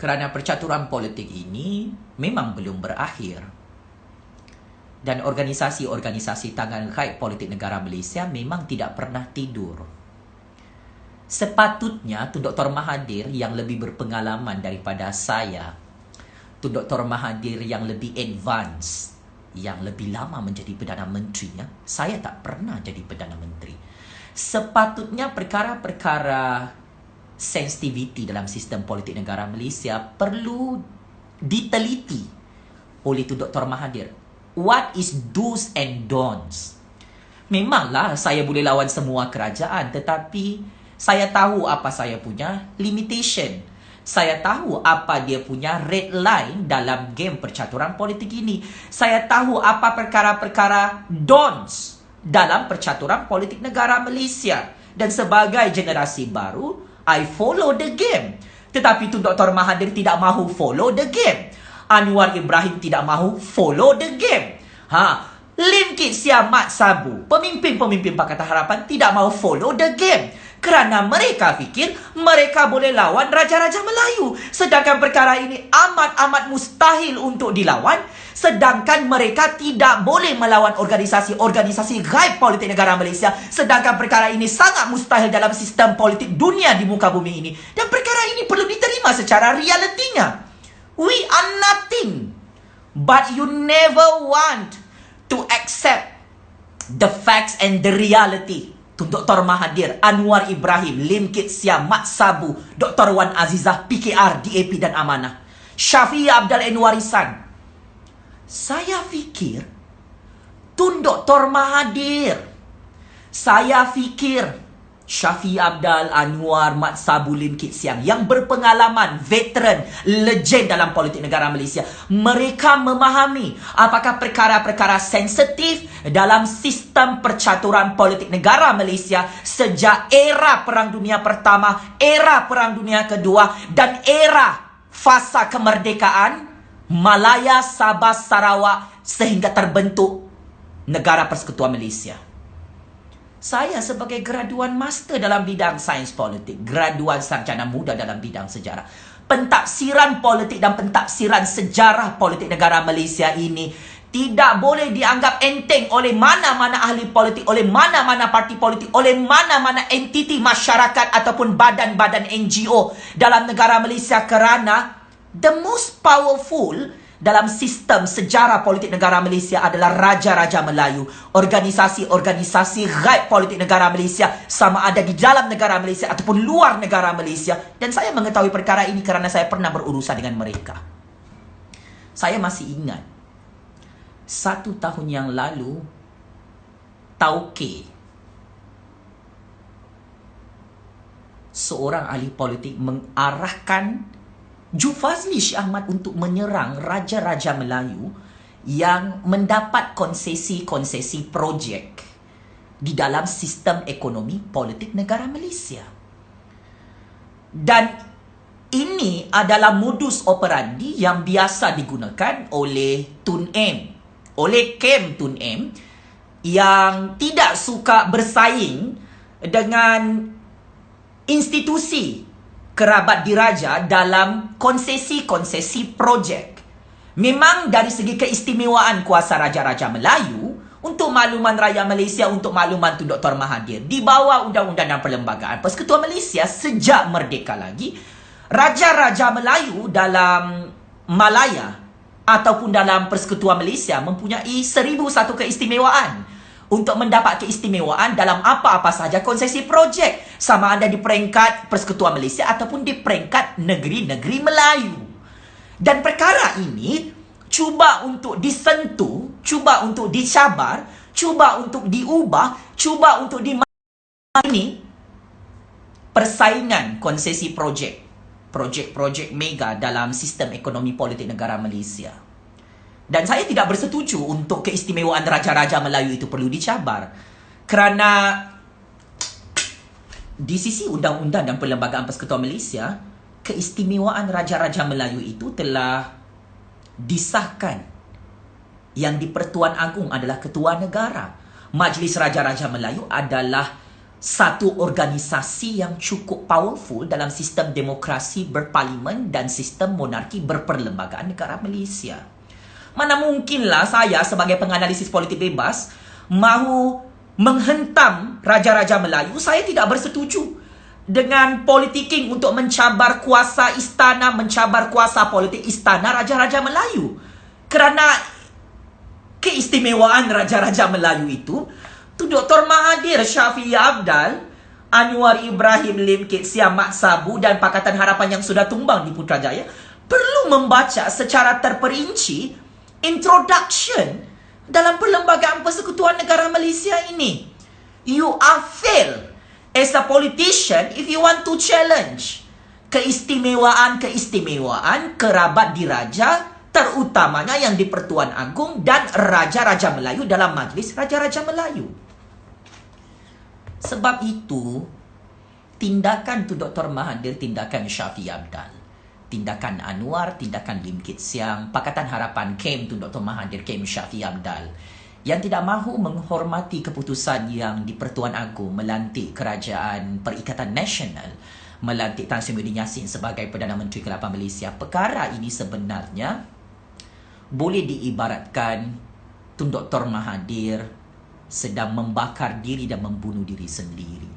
Kerana percaturan politik ini memang belum berakhir. Dan organisasi-organisasi tangan ghaib politik negara Malaysia memang tidak pernah tidur. Sepatutnya Tun Dr. Mahathir yang lebih berpengalaman daripada saya, Tun Dr. Mahathir yang lebih advance, yang lebih lama menjadi Perdana Menteri, ya. Saya tak pernah jadi Perdana Menteri. Sepatutnya perkara-perkara sensitivity dalam sistem politik negara Malaysia perlu diteliti oleh Tun Dr. Mahathir. What is do's and don'ts? Memanglah saya boleh lawan semua kerajaan, tetapi saya tahu apa saya punya limitation. Saya tahu apa dia punya red line dalam game percaturan politik ini. Saya tahu apa perkara-perkara don'ts dalam percaturan politik negara Malaysia. Dan sebagai generasi baru, I follow the game. Tetapi Tun Dr. Mahathir tidak mahu follow the game. Anwar Ibrahim tidak mahu follow the game. Lim Kit Siam Mat Sabu, pemimpin-pemimpin Pakatan Harapan tidak mahu follow the game. Kerana mereka fikir mereka boleh lawan Raja-Raja Melayu. Sedangkan perkara ini amat-amat mustahil untuk dilawan. Sedangkan mereka tidak boleh melawan organisasi-organisasi ghaib politik negara Malaysia. Sedangkan perkara ini sangat mustahil dalam sistem politik dunia di muka bumi ini. Dan perkara ini perlu diterima secara realitinya. We are nothing. But you never want to accept the facts and the reality. Tun Dr. Mahathir, Anwar Ibrahim, Lim Kit Siam, Mat Sabu, Dr. Wan Azizah, PKR, DAP dan Amanah, Shafie Apdal Enwarisan. Saya fikir Tun Dr. Mahathir, saya fikir Shafie Apdal, Anwar, Mat Sabu, Lim Kit Siam yang berpengalaman, veteran, legend dalam politik negara Malaysia. Mereka memahami apakah perkara-perkara sensitif dalam sistem percaturan politik negara Malaysia sejak era Perang Dunia Pertama, era Perang Dunia Kedua dan era fasa kemerdekaan Malaya, Sabah, Sarawak sehingga terbentuk Negara Persekutuan Malaysia. Saya sebagai graduan master dalam bidang sains politik, graduan sarjana muda dalam bidang sejarah, pentafsiran politik dan pentafsiran sejarah politik negara Malaysia ini tidak boleh dianggap enteng oleh mana-mana ahli politik, oleh mana-mana parti politik, oleh mana-mana entiti masyarakat ataupun badan-badan NGO dalam negara Malaysia, kerana the most powerful dalam sistem sejarah politik negara Malaysia adalah Raja-Raja Melayu. Organisasi-organisasi ghaib politik negara Malaysia, sama ada di dalam negara Malaysia ataupun luar negara Malaysia. Dan saya mengetahui perkara ini kerana saya pernah berurusan dengan mereka. Saya masih ingat 1 tahun yang lalu, Tauke, seorang ahli politik, mengarahkan Jufazli Syekh Ahmad untuk menyerang Raja-Raja Melayu yang mendapat konsesi-konsesi projek di dalam sistem ekonomi politik negara Malaysia. Dan ini adalah modus operandi yang biasa digunakan oleh Tun M, oleh Kem Tun M, yang tidak suka bersaing dengan institusi kerabat diraja dalam konsesi-konsesi projek. Memang dari segi keistimewaan kuasa Raja-Raja Melayu Untuk makluman rakyat Malaysia, untuk makluman tu Dr. Mahathir, di bawah Undang-Undang dan Perlembagaan Persekutuan Malaysia sejak merdeka lagi, Raja-Raja Melayu dalam Malaya ataupun dalam Persekutuan Malaysia mempunyai 1001 keistimewaan untuk mendapat keistimewaan dalam apa-apa sahaja konsesi projek, sama ada di peringkat Persekutuan Malaysia ataupun di peringkat negeri-negeri Melayu. Dan perkara ini cuba untuk disentuh, cuba untuk dicabar, cuba untuk diubah, cuba untuk ini persaingan konsesi projek mega dalam sistem ekonomi politik negara Malaysia. Dan saya tidak bersetuju untuk keistimewaan Raja-Raja Melayu itu perlu dicabar. Kerana di sisi Undang-Undang dan Perlembagaan Persekutuan Malaysia, keistimewaan Raja-Raja Melayu itu telah disahkan. Yang di-Pertuan Agong adalah Ketua Negara. Majlis Raja-Raja Melayu adalah satu organisasi yang cukup powerful dalam sistem demokrasi berparlimen dan sistem monarki berperlembagaan negara Malaysia. Mana mungkinlah saya sebagai penganalisis politik bebas mahu menghentam Raja-Raja Melayu. Saya tidak bersetuju dengan politiking untuk mencabar kuasa istana, mencabar kuasa politik istana Raja-Raja Melayu. Kerana keistimewaan Raja-Raja Melayu itu, tu Dr. Mahathir, Syafiee Apdal, Anwar Ibrahim Lim Kit Siam Mat Sabu dan Pakatan Harapan yang sudah tumbang di Putrajaya perlu membaca secara terperinci introduction dalam Perlembagaan Persekutuan Negara Malaysia ini. You are fail as a politician if you want to challenge keistimewaan kerabat diraja, terutamanya yang di Pertuan Agong dan Raja-Raja Melayu dalam Majlis Raja-Raja Melayu. Sebab itu, tindakan tu Dr. Mahathir, tindakan Syafiee Apdal, tindakan Anwar, tindakan Lim Kit Siang, Pakatan Harapan came to Dr. Mahathir, came Syafiee Apdal, yang tidak mahu menghormati keputusan yang di Pertuan Agong melantik Kerajaan Perikatan Nasional, melantik Tan Sri Muhyiddin Yassin sebagai Perdana Menteri ke-8 Malaysia. Perkara ini sebenarnya boleh diibaratkan Tun Dr. Mahathir sedang membakar diri dan membunuh diri sendiri.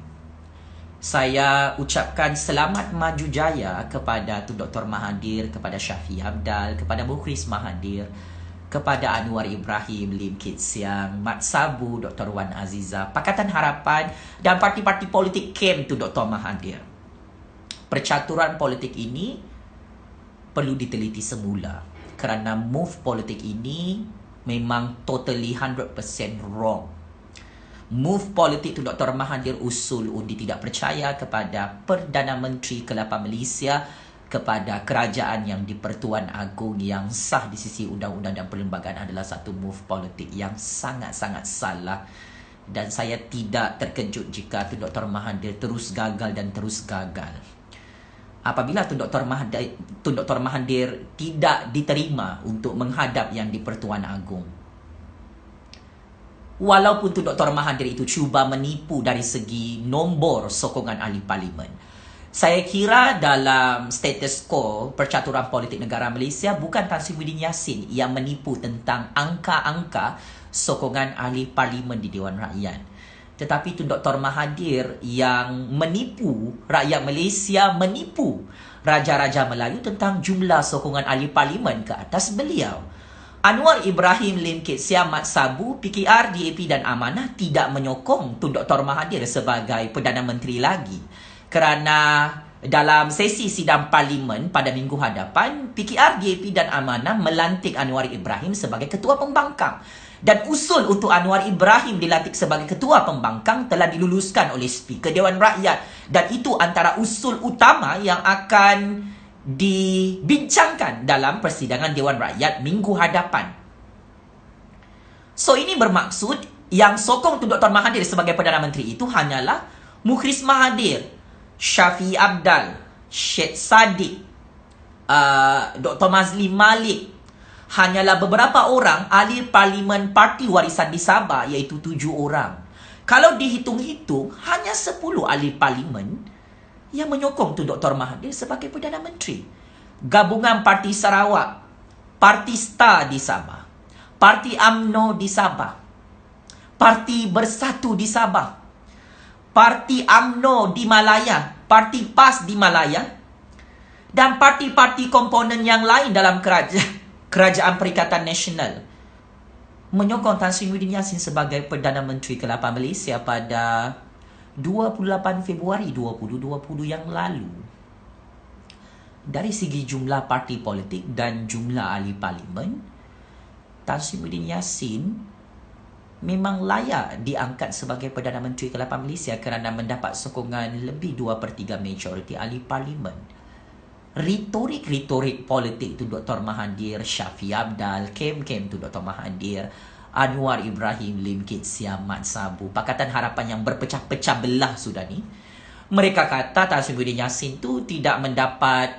Saya ucapkan selamat maju jaya kepada Tun Dr. Mahathir, kepada Syafiee Apdal, kepada Mukhris Mahathir, kepada Anwar Ibrahim, Lim Kit Siang, Mat Sabu, Dr. Wan Aziza, Pakatan Harapan dan parti-parti politik came to Dr. Mahathir. Percaturan politik ini perlu diteliti semula kerana move politik ini memang totally 100% wrong. Move politik tu Dr. Mahathir usul undi tidak percaya kepada Perdana Menteri ke-8 Malaysia, kepada kerajaan yang di Pertuan Agong yang sah di sisi undang-undang dan perlembagaan adalah satu move politik yang sangat-sangat salah. Dan saya tidak terkejut jika tu Dr. Mahathir terus gagal dan terus gagal. Apabila Tun Dr. Mahathir tidak diterima untuk menghadap yang di Pertuan Agong, walaupun Tun Dr. Mahathir itu cuba menipu dari segi nombor sokongan ahli parlimen, saya kira dalam status quo percaturan politik negara Malaysia bukan Tan Sri Muhyiddin Yassin yang menipu tentang angka-angka sokongan ahli parlimen di Dewan Rakyat, tetapi Tun Dr. Mahathir yang menipu rakyat Malaysia, menipu Raja-Raja Melayu tentang jumlah sokongan ahli parlimen ke atas beliau. Anwar Ibrahim, Lim Kit Siam, Mat Sabu, PKR, DAP dan Amanah tidak menyokong Tun Dr. Mahathir sebagai Perdana Menteri lagi. Kerana dalam sesi sidang parlimen pada minggu hadapan, PKR, DAP dan Amanah melantik Anwar Ibrahim sebagai Ketua Pembangkang. Dan usul untuk Anwar Ibrahim dilantik sebagai Ketua Pembangkang telah diluluskan oleh Speaker Dewan Rakyat. Dan itu antara usul utama yang akan dibincangkan dalam persidangan Dewan Rakyat minggu hadapan. So ini bermaksud yang sokong Tun Dr. Mahathir sebagai Perdana Menteri itu hanyalah Mukhris Mahathir, Syafiee Apdal, Syed Saddiq, Dr. Mazli Malik. Hanyalah beberapa orang ahli parlimen Parti Warisan di Sabah, iaitu 7 orang. Kalau dihitung-hitung, hanya 10 ahli parlimen yang menyokong Tun Dr. Mahathir sebagai Perdana Menteri. Gabungan Parti Sarawak, Parti Star di Sabah, Parti UMNO di Sabah, Parti Bersatu di Sabah, Parti UMNO di Malaya, Parti PAS di Malaya, dan parti-parti komponen yang lain dalam Kerajaan Perikatan Nasional menyokong Tan Sri Muhyiddin Yassin sebagai Perdana Menteri ke-8 Malaysia pada 28 Februari 2020 yang lalu. Dari segi jumlah parti politik dan jumlah ahli parlimen, Tan Sri Muhyiddin Yassin memang layak diangkat sebagai Perdana Menteri ke-8 Malaysia kerana mendapat sokongan lebih 2/3 majoriti ahli parlimen. Retorik politik tu Dr. Mahathir, Shafie Apdal, kem tu Dr. Mahathir, Anwar Ibrahim, Lim Kit Siam, Mat Sabu, Pakatan Harapan yang berpecah-pecah belah sudah ni. Mereka kata Tan Sri Muhyiddin Yassin tu tidak mendapat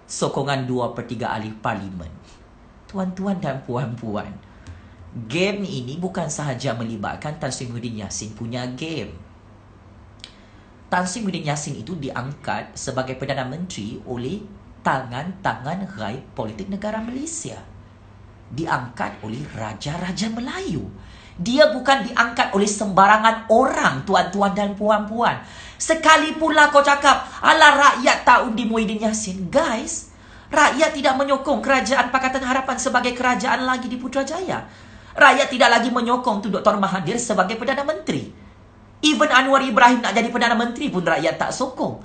sokongan 2/3 ahli parlimen. Tuan-tuan dan puan-puan, game ini bukan sahaja melibatkan Tan Sri Muhyiddin Yassin punya game. Tan Sri Muhyiddin Yassin itu diangkat sebagai Perdana Menteri oleh tangan-tangan gaib politik negara Malaysia. Diangkat oleh Raja-Raja Melayu. Dia bukan diangkat oleh sembarangan orang, tuan-tuan dan puan-puan. Sekalipunlah kau cakap, alah rakyat tak undi Muhyiddin Yassin. Guys, rakyat tidak menyokong Kerajaan Pakatan Harapan sebagai kerajaan lagi di Putrajaya. Rakyat tidak lagi menyokong tu Dr. Mahathir sebagai Perdana Menteri. Even Anwar Ibrahim nak jadi Perdana Menteri pun rakyat tak sokong.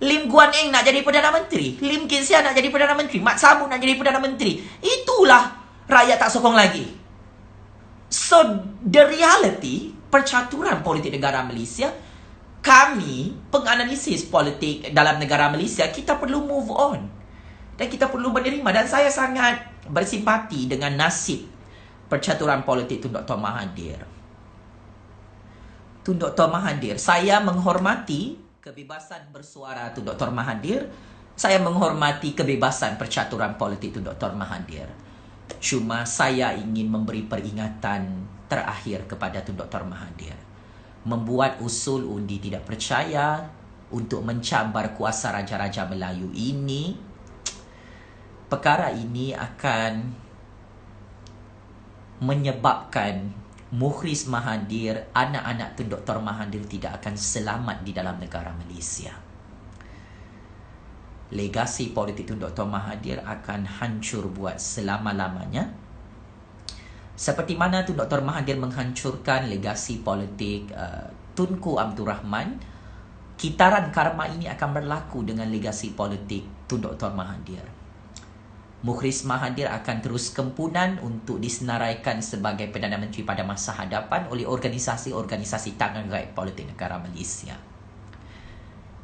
Lim Guan Eng nak jadi Perdana Menteri. Lim Kit Sian nak jadi Perdana Menteri. Mat Sabu nak jadi Perdana Menteri. Itulah rakyat tak sokong lagi. So, the reality, percaturan politik negara Malaysia, kami, penganalisis politik dalam negara Malaysia, kita perlu move on. Dan kita perlu menerima. Dan saya sangat bersimpati dengan nasib percaturan politik Tun Dr. Mahathir. Tun Dr. Mahathir, saya menghormati kebebasan bersuara Tun Dr. Mahathir. Saya menghormati kebebasan percaturan politik Tun Dr. Mahathir. Cuma saya ingin memberi peringatan terakhir kepada Tun Dr. Mahathir. Membuat usul undi tidak percaya untuk mencabar kuasa Raja-Raja Melayu ini, perkara ini akan menyebabkan Mukhris Mahathir, anak-anak Tun Dr. Mahathir tidak akan selamat di dalam negara Malaysia. Legasi politik Tun Dr. Mahathir akan hancur buat selama-lamanya. Seperti mana Tun Dr. Mahathir menghancurkan legasi politik Tunku Abdul Rahman, kitaran karma ini akan berlaku dengan legasi politik Tun Dr. Mahathir. Mukhris Mahathir akan terus kempunan untuk disenaraikan sebagai Perdana Menteri pada masa hadapan oleh organisasi-organisasi tangan gaib politik negara Malaysia.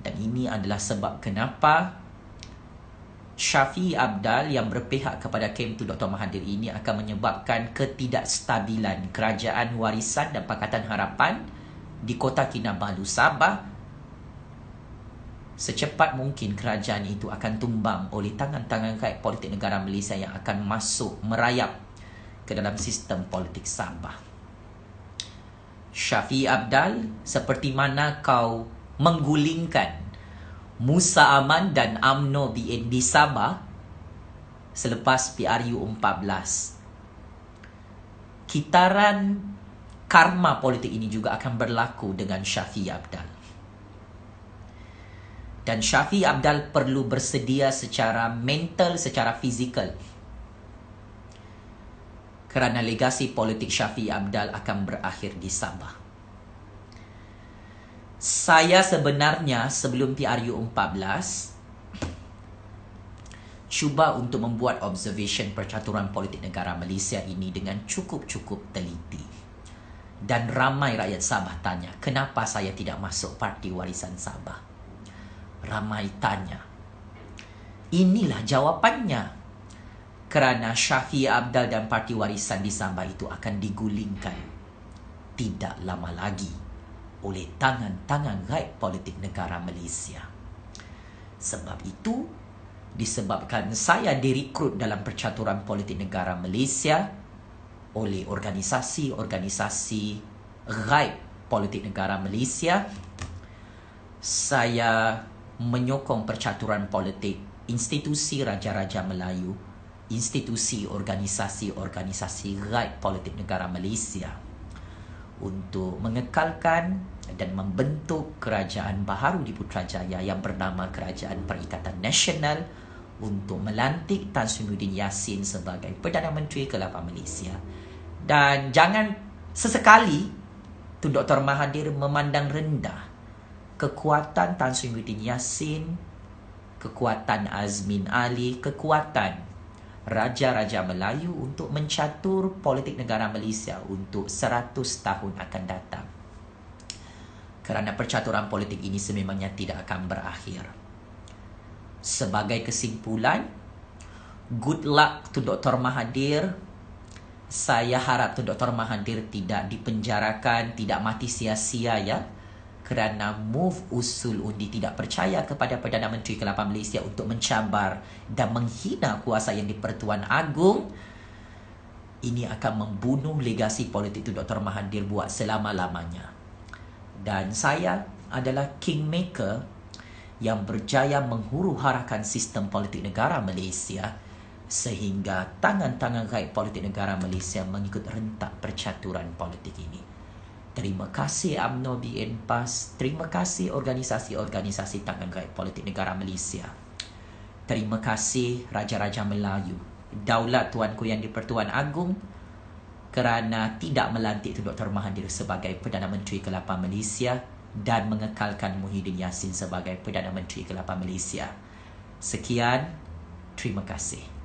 Dan ini adalah sebab kenapa Shafie Apdal yang berpihak kepada kem Tun Dr. Mahathir ini akan menyebabkan ketidakstabilan Kerajaan Warisan dan Pakatan Harapan di Kota Kinabalu, Sabah. Secepat mungkin kerajaan itu akan tumbang oleh tangan-tangan gaib politik negara Malaysia yang akan masuk merayap ke dalam sistem politik Sabah. Shafie Apdal, seperti mana kau menggulingkan Musa Aman dan UMNO BNB Sabah selepas PRU 14. Kitaran karma politik ini juga akan berlaku dengan Shafie Apdal. Dan Shafie Apdal perlu bersedia secara mental, secara fizikal. Kerana legasi politik Shafie Apdal akan berakhir di Sabah. Saya sebenarnya sebelum PRU 14 cuba untuk membuat observation percaturan politik negara Malaysia ini dengan cukup-cukup teliti. Dan ramai rakyat Sabah tanya, kenapa saya tidak masuk Parti Warisan Sabah? Ramai tanya. Inilah jawapannya. Kerana Shafie Apdal dan Parti Warisan di Sabah itu akan digulingkan tidak lama lagi oleh tangan-tangan gaib politik negara Malaysia. Sebab itu, disebabkan saya direkrut dalam percaturan politik negara Malaysia oleh organisasi-organisasi gaib politik negara Malaysia, saya menyokong percaturan politik institusi Raja-Raja Melayu, institusi organisasi-organisasi gaib politik negara Malaysia untuk mengekalkan dan membentuk kerajaan baharu di Putrajaya yang bernama Kerajaan Perikatan Nasional untuk melantik Tan Sri Muhyiddin Yassin sebagai Perdana Menteri ke-8 Malaysia. Dan jangan sesekali Tun Dr. Mahathir memandang rendah kekuatan Tan Sri Muhyiddin Yassin, kekuatan Azmin Ali, kekuatan Raja-Raja Melayu untuk mencatur politik negara Malaysia untuk 100 tahun akan datang. Kerana percaturan politik ini sememangnya tidak akan berakhir. Sebagai kesimpulan, good luck to Dr. Mahathir. Saya harap Tun Dr. Mahathir tidak dipenjarakan, tidak mati sia-sia ya. Kerana move usul undi tidak percaya kepada Perdana Menteri ke-8 Malaysia untuk mencabar dan menghina kuasa yang di-Pertuan Agong, ini akan membunuh legasi politik Tun Dr. Mahathir buat selama-lamanya. Dan saya adalah kingmaker yang berjaya menghuru-harakan sistem politik negara Malaysia sehingga tangan-tangan gaib politik negara Malaysia mengikut rentak percaturan politik ini. Terima kasih UMNO BN PAS. Terima kasih organisasi-organisasi tangan gaib politik negara Malaysia. Terima kasih Raja-Raja Melayu, Daulat Tuanku yang di-Pertuan Agong kerana tidak melantik Tun Dr. Mahathir sebagai Perdana Menteri ke-8 Malaysia dan mengekalkan Muhyiddin Yassin sebagai Perdana Menteri ke-8 Malaysia. Sekian, terima kasih.